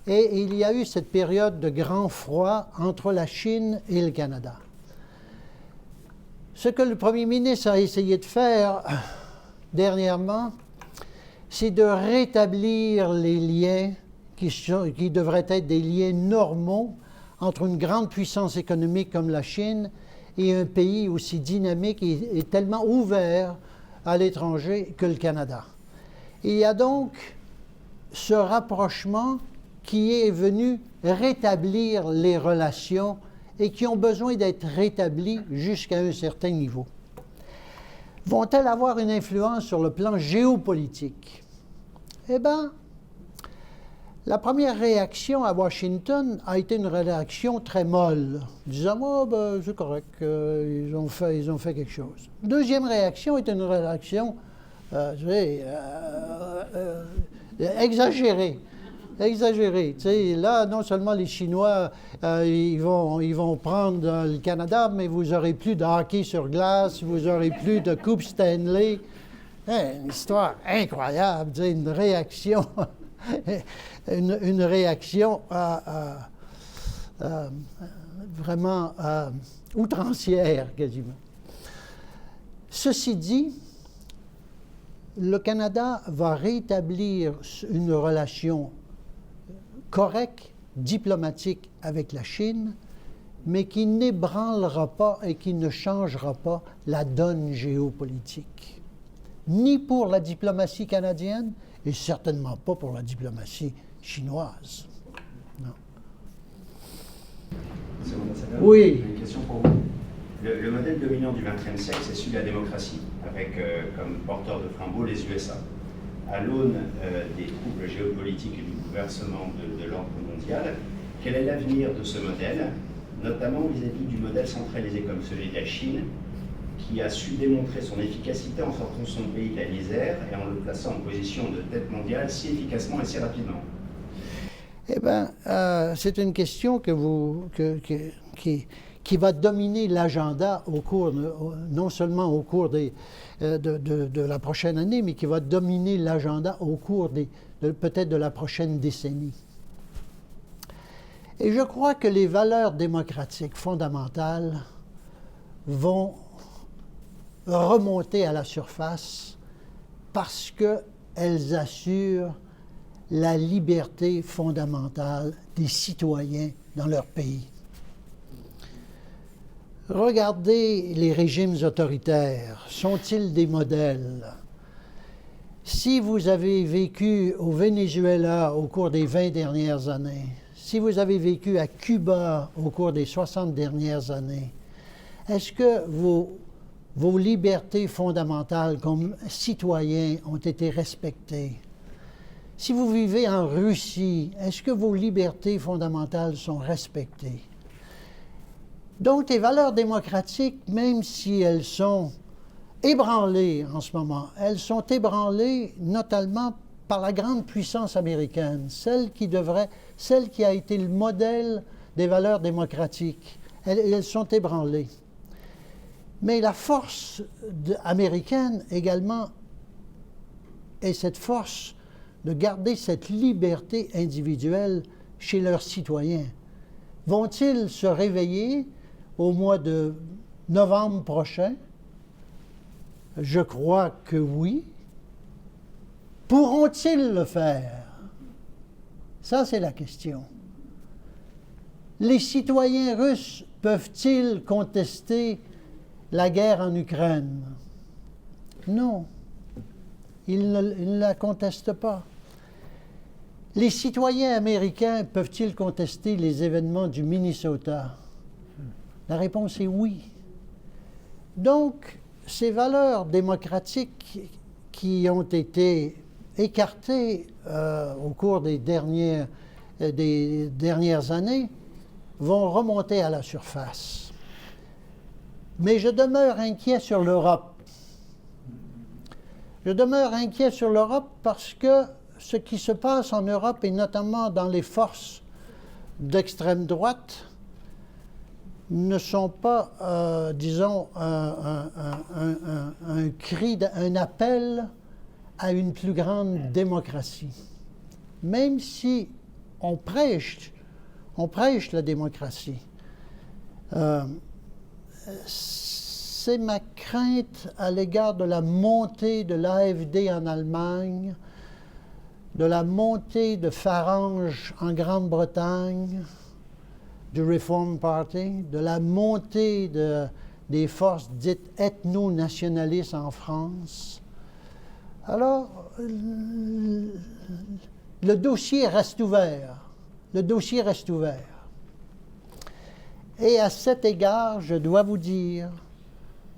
Et il y a eu cette période de grand froid entre la Chine et le Canada. Ce que le Premier ministre a essayé de faire dernièrement, c'est de rétablir les liens qui devraient être des liens normaux entre une grande puissance économique comme la Chine et un pays aussi dynamique et tellement ouvert à l'étranger que le Canada. Il y a donc ce rapprochement qui est venu rétablir les relations et qui ont besoin d'être rétablies jusqu'à un certain niveau. Vont-elles avoir une influence sur le plan géopolitique? Eh bien, la première réaction à Washington a été une réaction très molle, disant « Oh, ben, c'est correct, ils ont fait quelque chose ». Deuxième réaction est une réaction exagérée. Exagéré. Tu sais, là, non seulement les Chinois, ils vont prendre le Canada, mais vous aurez plus de hockey sur glace, vous aurez plus de Coupe Stanley. Une histoire incroyable, tu sais, une réaction, une réaction vraiment outrancière, quasiment. Ceci dit, le Canada va rétablir une relation correct, diplomatique avec la Chine, mais qui n'ébranlera pas et qui ne changera pas la donne géopolitique. Ni pour la diplomatie canadienne et certainement pas pour la diplomatie chinoise. Non. Monsieur l'ambassadeur, Oui. j'ai une question pour vous. Le modèle dominant du XXe siècle, c'est celui de la démocratie, avec comme porteur de flambeau les USA. À l'aune des troubles géopolitiques et du bouleversement de l'ordre mondial, quel est l'avenir de ce modèle, notamment vis-à-vis du modèle centralisé comme celui de la Chine, qui a su démontrer son efficacité en sortant son pays de la misère et en le plaçant en position de tête mondiale si efficacement et si rapidement? Eh bien, c'est une question qui va dominer l'agenda au cours, non seulement au cours de la prochaine année, mais qui va dominer l'agenda au cours peut-être de la prochaine décennie. Et je crois que les valeurs démocratiques fondamentales vont remonter à la surface parce qu'elles assurent la liberté fondamentale des citoyens dans leur pays. Regardez les régimes autoritaires. Sont-ils des modèles? Si vous avez vécu au Venezuela au cours des 20 dernières années, si vous avez vécu à Cuba au cours des 60 dernières années, est-ce que vos libertés fondamentales comme citoyens ont été respectées? Si vous vivez en Russie, est-ce que vos libertés fondamentales sont respectées? Donc, les valeurs démocratiques, même si elles sont ébranlées en ce moment, elles sont ébranlées notamment par la grande puissance américaine, celle qui a été le modèle des valeurs démocratiques. Elles sont ébranlées. Mais la force américaine également est cette force de garder cette liberté individuelle chez leurs citoyens. Vont-ils se réveiller au mois de novembre prochain? Je crois que oui. Pourront-ils le faire? Ça, c'est la question. Les citoyens russes peuvent-ils contester la guerre en Ukraine? Non. Ils ne la contestent pas. Les citoyens américains peuvent-ils contester les événements du Minnesota? La réponse est oui. Donc, ces valeurs démocratiques qui ont été écartées au cours des dernières années vont remonter à la surface. Mais je demeure inquiet sur l'Europe. Je demeure inquiet sur l'Europe parce que ce qui se passe en Europe, et notamment dans les forces d'extrême droite, ne sont pas, disons, un appel à une plus grande démocratie. Même si on prêche la démocratie. C'est ma crainte à l'égard de la montée de l'AfD en Allemagne, de la montée de Farage en Grande-Bretagne, du Reform Party, de la montée des forces dites ethno-nationalistes en France. Alors, le dossier reste ouvert. Le dossier reste ouvert. Et à cet égard, je dois vous dire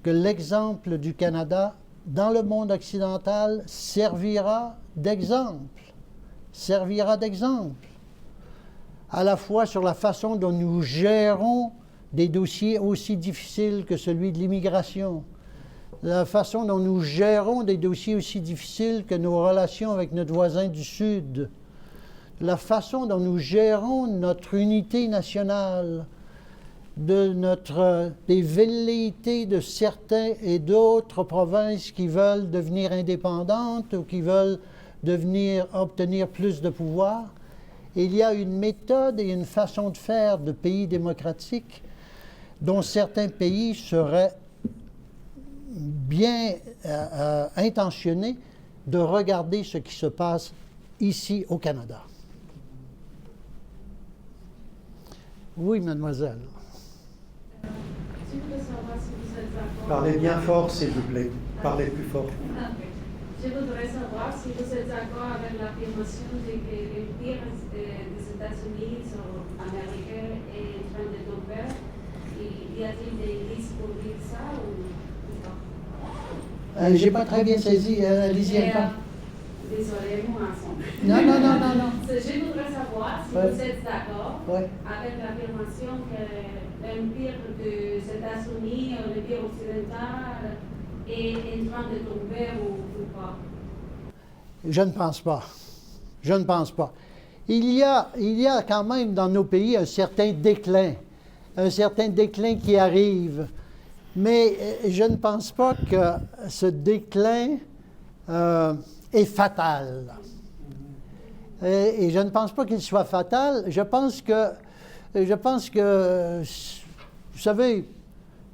que l'exemple du Canada dans le monde occidental servira d'exemple. Servira d'exemple. À la fois sur la façon dont nous gérons des dossiers aussi difficiles que celui de l'immigration, la façon dont nous gérons des dossiers aussi difficiles que nos relations avec notre voisin du Sud, la façon dont nous gérons notre unité nationale, des velléités de certains et d'autres provinces qui veulent devenir indépendantes ou qui veulent obtenir plus de pouvoir. Il y a une méthode et une façon de faire de pays démocratiques dont certains pays seraient bien intentionnés de regarder ce qui se passe ici au Canada. Oui, mademoiselle. Je voudrais savoir si vous êtes d'accord. Parlez bien fort, s'il vous plaît. Parlez plus fort. Je voudrais savoir si vous êtes d'accord avec l'affirmation que l'empire des États-Unis américains est en train de tomber. Y a-t-il des risques juste pour dire ça ou pas? J'ai pas très bien saisi. Allez-y, encore. Désolé, moi ensemble. Non. Je voudrais savoir si Ouais. vous êtes d'accord Ouais. avec l'affirmation que l'empire des États-Unis, l'empire occidental, est en train de tomber ou pas? Je ne pense pas. Je ne pense pas. Il y a quand même dans nos pays un certain déclin qui arrive. Mais je ne pense pas que ce déclin est fatal. Et je ne pense pas qu'il soit fatal. Je pense que, vous savez,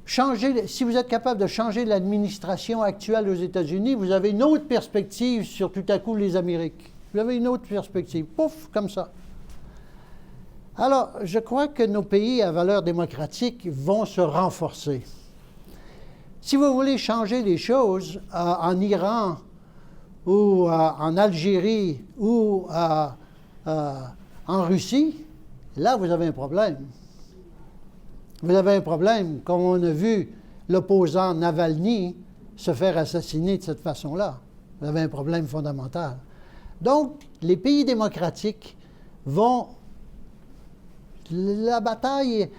si vous êtes capable de changer l'administration actuelle aux États-Unis, vous avez une autre perspective sur tout à coup les Amériques. Vous avez une autre perspective. Pouf, comme ça. Alors, je crois que nos pays à valeur démocratique vont se renforcer. Si vous voulez changer les choses en Iran ou en Algérie ou en Russie, là, vous avez un problème. Vous avez un problème, comme on a vu l'opposant Navalny se faire assassiner de cette façon-là. Vous avez un problème fondamental. Donc, les pays démocratiques vont... La bataille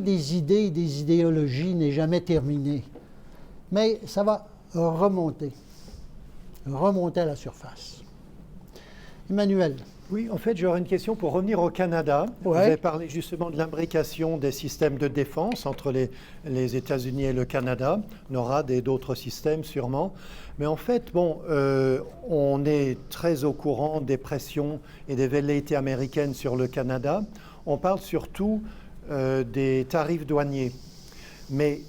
des idées, des idéologies n'est jamais terminée. Mais ça va remonter à la surface. Emmanuel. Oui, en fait, j'aurais une question pour revenir au Canada. Ouais. Vous avez parlé justement de l'imbrication des systèmes de défense entre les États-Unis et le Canada, NORAD et d'autres systèmes sûrement. Mais en fait, bon, on est très au courant des pressions et des velléités américaines sur le Canada. On parle surtout des tarifs douaniers. Mais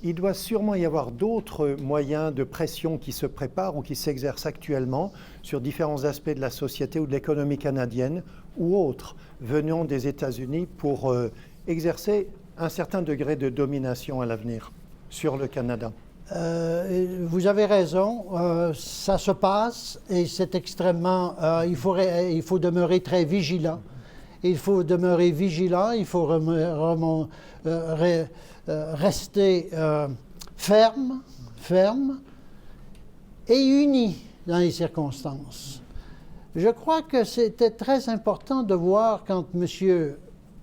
il doit sûrement y avoir d'autres moyens de pression qui se préparent ou qui s'exercent actuellement sur différents aspects de la société ou de l'économie canadienne ou autres venant des États-Unis pour exercer un certain degré de domination à l'avenir sur le Canada. Vous avez raison, ça se passe et c'est extrêmement... il faut demeurer très vigilant. Il faut demeurer vigilant, il faut rester ferme et uni dans les circonstances. Je crois que c'était très important de voir quand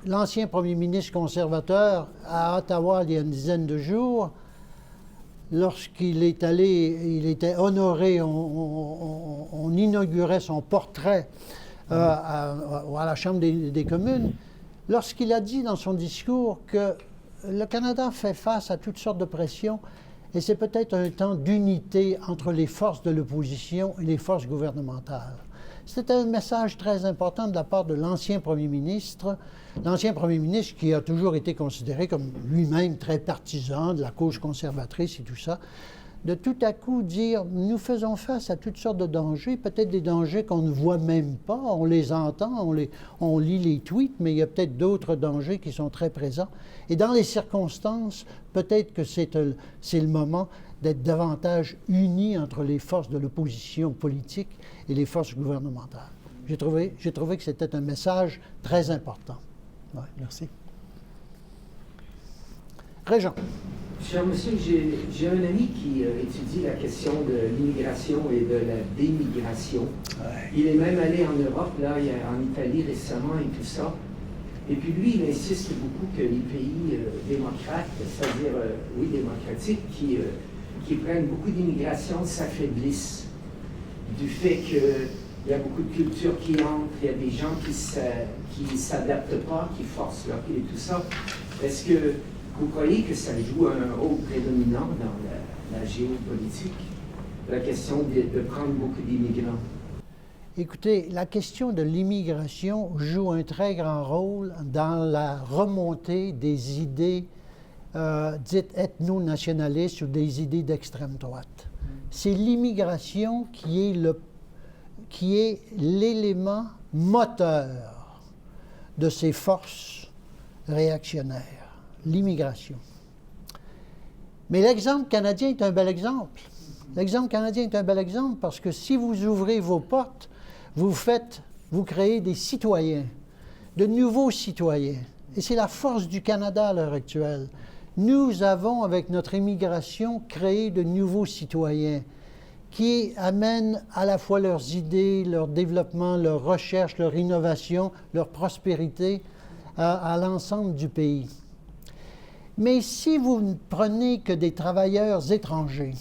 l'ancien premier ministre conservateur à Ottawa il y a une dizaine de jours, lorsqu'il est allé, il était honoré, on inaugurait son portrait à la Chambre des communes, lorsqu'il a dit dans son discours que le Canada fait face à toutes sortes de pressions et c'est peut-être un temps d'unité entre les forces de l'opposition et les forces gouvernementales. C'était un message très important de la part de l'ancien premier ministre qui a toujours été considéré comme lui-même très partisan de la cause conservatrice et tout ça, de tout à coup dire, nous faisons face à toutes sortes de dangers, peut-être des dangers qu'on ne voit même pas, on les entend, on lit les tweets, mais il y a peut-être d'autres dangers qui sont très présents. Et dans les circonstances, peut-être que c'est le moment d'être davantage unis entre les forces de l'opposition politique et les forces gouvernementales. J'ai trouvé que c'était un message très important. Ouais, merci. Régent. Cher monsieur, j'ai un ami qui étudie la question de l'immigration et de la démigration. Ouais. Il est même allé en Europe, là, en Italie récemment et tout ça. Et puis lui, il insiste beaucoup que les pays démocrates, c'est-à-dire, démocratiques, qui prennent beaucoup d'immigration, s'affaiblissent. Du fait qu'il y a beaucoup de cultures qui entrent, il y a des gens qui ne s'adaptent pas, qui forcent leur pied et tout ça. Est-ce que vous croyez que ça joue un rôle prédominant dans la géopolitique, la question de prendre beaucoup d'immigrants? Écoutez, la question de l'immigration joue un très grand rôle dans la remontée des idées dites ethno-nationalistes ou des idées d'extrême droite. C'est l'immigration qui est l'élément moteur de ces forces réactionnaires. L'immigration. Mais l'exemple canadien est un bel exemple. L'exemple canadien est un bel exemple parce que si vous ouvrez vos portes, vous créez des citoyens, de nouveaux citoyens. Et c'est la force du Canada à l'heure actuelle. Nous avons, avec notre immigration, créé de nouveaux citoyens qui amènent à la fois leurs idées, leur développement, leur recherche, leur innovation, leur prospérité à l'ensemble du pays. Mais si vous ne prenez que des travailleurs étrangers,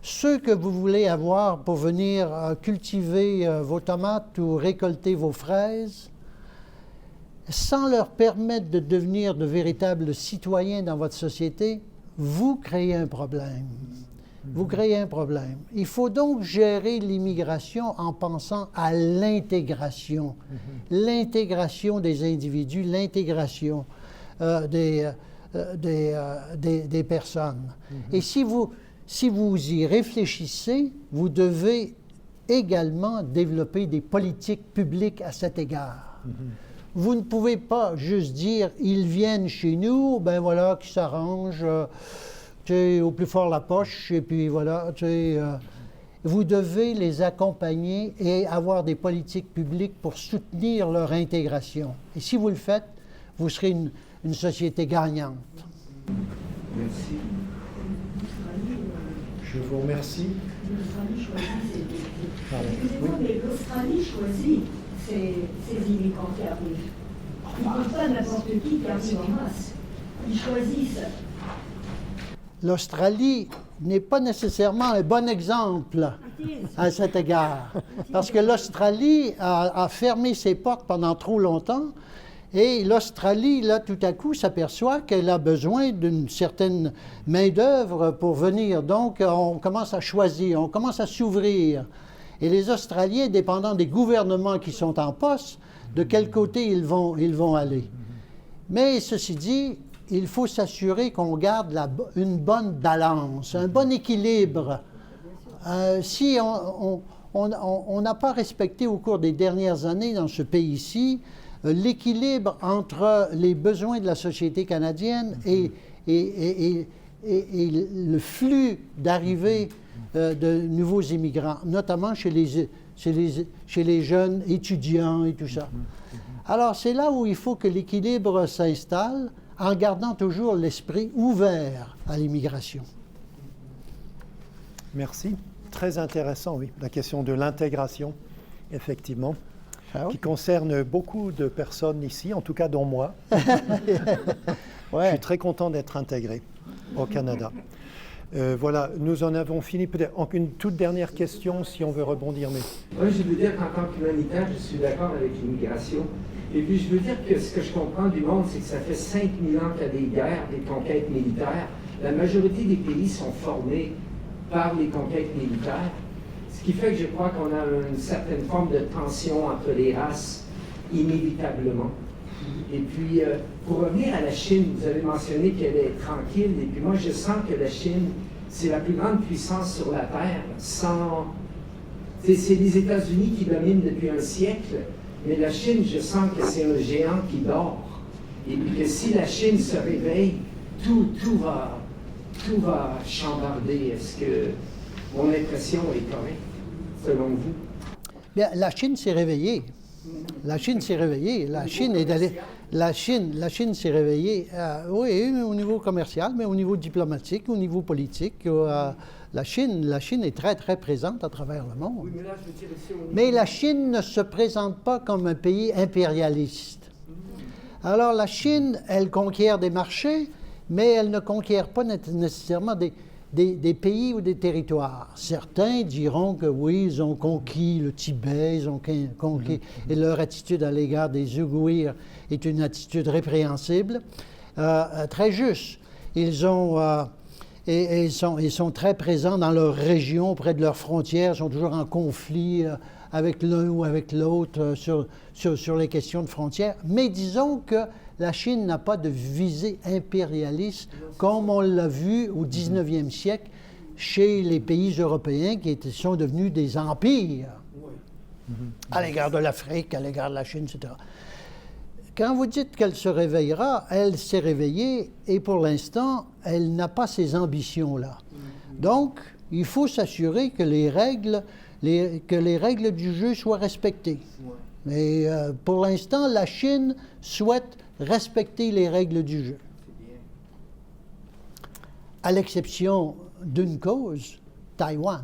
ceux que vous voulez avoir pour venir cultiver vos tomates ou récolter vos fraises, sans leur permettre de devenir de véritables citoyens dans votre société, vous créez un problème. Vous créez un problème. Il faut donc gérer l'immigration en pensant à l'intégration. L'intégration des individus, l'intégration des personnes. Et si vous y réfléchissez, vous devez également développer des politiques publiques à cet égard. Vous ne pouvez pas juste dire « ils viennent chez nous, ben voilà, qu'ils s'arrangent, au plus fort la poche, et puis voilà, vous devez les accompagner et avoir des politiques publiques pour soutenir leur intégration. Et si vous le faites, vous serez une société gagnante. Merci. Je vous remercie. Excusez-moi, mais l'Australie choisit ces immigrants qui arrivent. Ils ne font pas n'importe qui arrive en masse. Ils choisissent. L'Australie n'est pas nécessairement un bon exemple à cet égard, parce que l'Australie a fermé ses portes pendant trop longtemps, et l'Australie, là, tout à coup, s'aperçoit qu'elle a besoin d'une certaine main-d'œuvre pour venir. Donc, on commence à choisir, on commence à s'ouvrir. Et les Australiens, dépendant des gouvernements qui sont en poste, de quel côté ils vont aller. Mais ceci dit, il faut s'assurer qu'on garde une bonne balance, un bon équilibre. Si on n'a pas respecté au cours des dernières années dans ce pays-ci l'équilibre entre les besoins de la société canadienne et le flux d'arrivée de nouveaux immigrants, notamment chez les jeunes étudiants et tout ça. Alors, c'est là où il faut que l'équilibre s'installe en gardant toujours l'esprit ouvert à l'immigration. Merci. Très intéressant, oui. La question de l'intégration, effectivement, qui concerne beaucoup de personnes ici, en tout cas dont moi. Je suis très content d'être intégré au Canada. Voilà, nous en avons fini. Peut-être une toute dernière question, si on veut rebondir. Mais... Oui, je veux dire qu'en tant qu'humanitaire, je suis d'accord avec l'immigration. Et puis, je veux dire que ce que je comprends du monde, c'est que ça fait 5000 ans qu'il y a des guerres, des conquêtes militaires. La majorité des pays sont formés par les conquêtes militaires, ce qui fait que je crois qu'on a une certaine forme de tension entre les races, inévitablement. Et puis, pour revenir à la Chine, vous avez mentionné qu'elle est tranquille, et puis moi, je sens que la Chine, c'est la plus grande puissance sur la Terre, c'est les États-Unis qui dominent depuis un siècle, mais la Chine, je sens que c'est un géant qui dort, et puis que si la Chine se réveille, tout va chambarder. Est-ce que mon impression est correcte, selon vous? Bien, la Chine s'est réveillée. La Chine s'est réveillée. La Chine est allée. La Chine s'est réveillée, oui, au niveau commercial, mais au niveau diplomatique, au niveau politique. La Chine est très, très présente à travers le monde. Oui, mais là, je veux dire ici, mais la Chine ne se présente pas comme un pays impérialiste. Alors, la Chine, elle conquiert des marchés, mais elle ne conquiert pas nécessairement des pays ou des territoires. Certains diront que oui, ils ont conquis le Tibet, ils ont conquis, et leur attitude à l'égard des Ouïghours est une attitude répréhensible, très juste. Ils sont très présents dans leur région, près de leurs frontières, sont toujours en conflit avec l'un ou avec l'autre sur les questions de frontières. Mais disons que la Chine n'a pas de visée impérialiste comme on l'a vu au 19e siècle chez les pays européens qui sont devenus des empires à l'égard de l'Afrique, à l'égard de la Chine, etc. Quand vous dites qu'elle se réveillera, elle s'est réveillée et pour l'instant, elle n'a pas ces ambitions-là. Donc, il faut s'assurer que les règles du jeu soient respectées. Mais pour l'instant, la Chine souhaite respecter les règles du jeu. à l'exception d'une cause, Taïwan.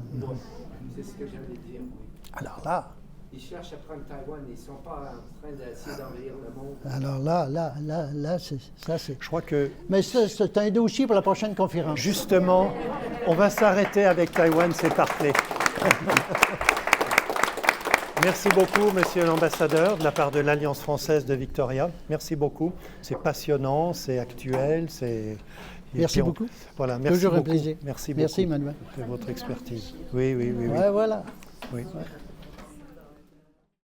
C'est ce que j'allais dire, oui. Alors là, Ils cherchent à prendre Taïwan, ils ne sont pas en train d'essayer d'envahir le monde. alors là, c'est... Je crois que, Mais ça, c'est un dossier pour la prochaine conférence. justement, on va s'arrêter avec Taïwan, c'est parfait. Merci beaucoup, monsieur l'ambassadeur, de la part de l'Alliance française de Victoria. Merci beaucoup. C'est passionnant, c'est actuel, c'est... Merci beaucoup. Voilà, merci Toujours beaucoup. un plaisir. Merci beaucoup. Merci, Emmanuel. De votre expertise. Oui. Ouais, voilà. Oui. Ouais.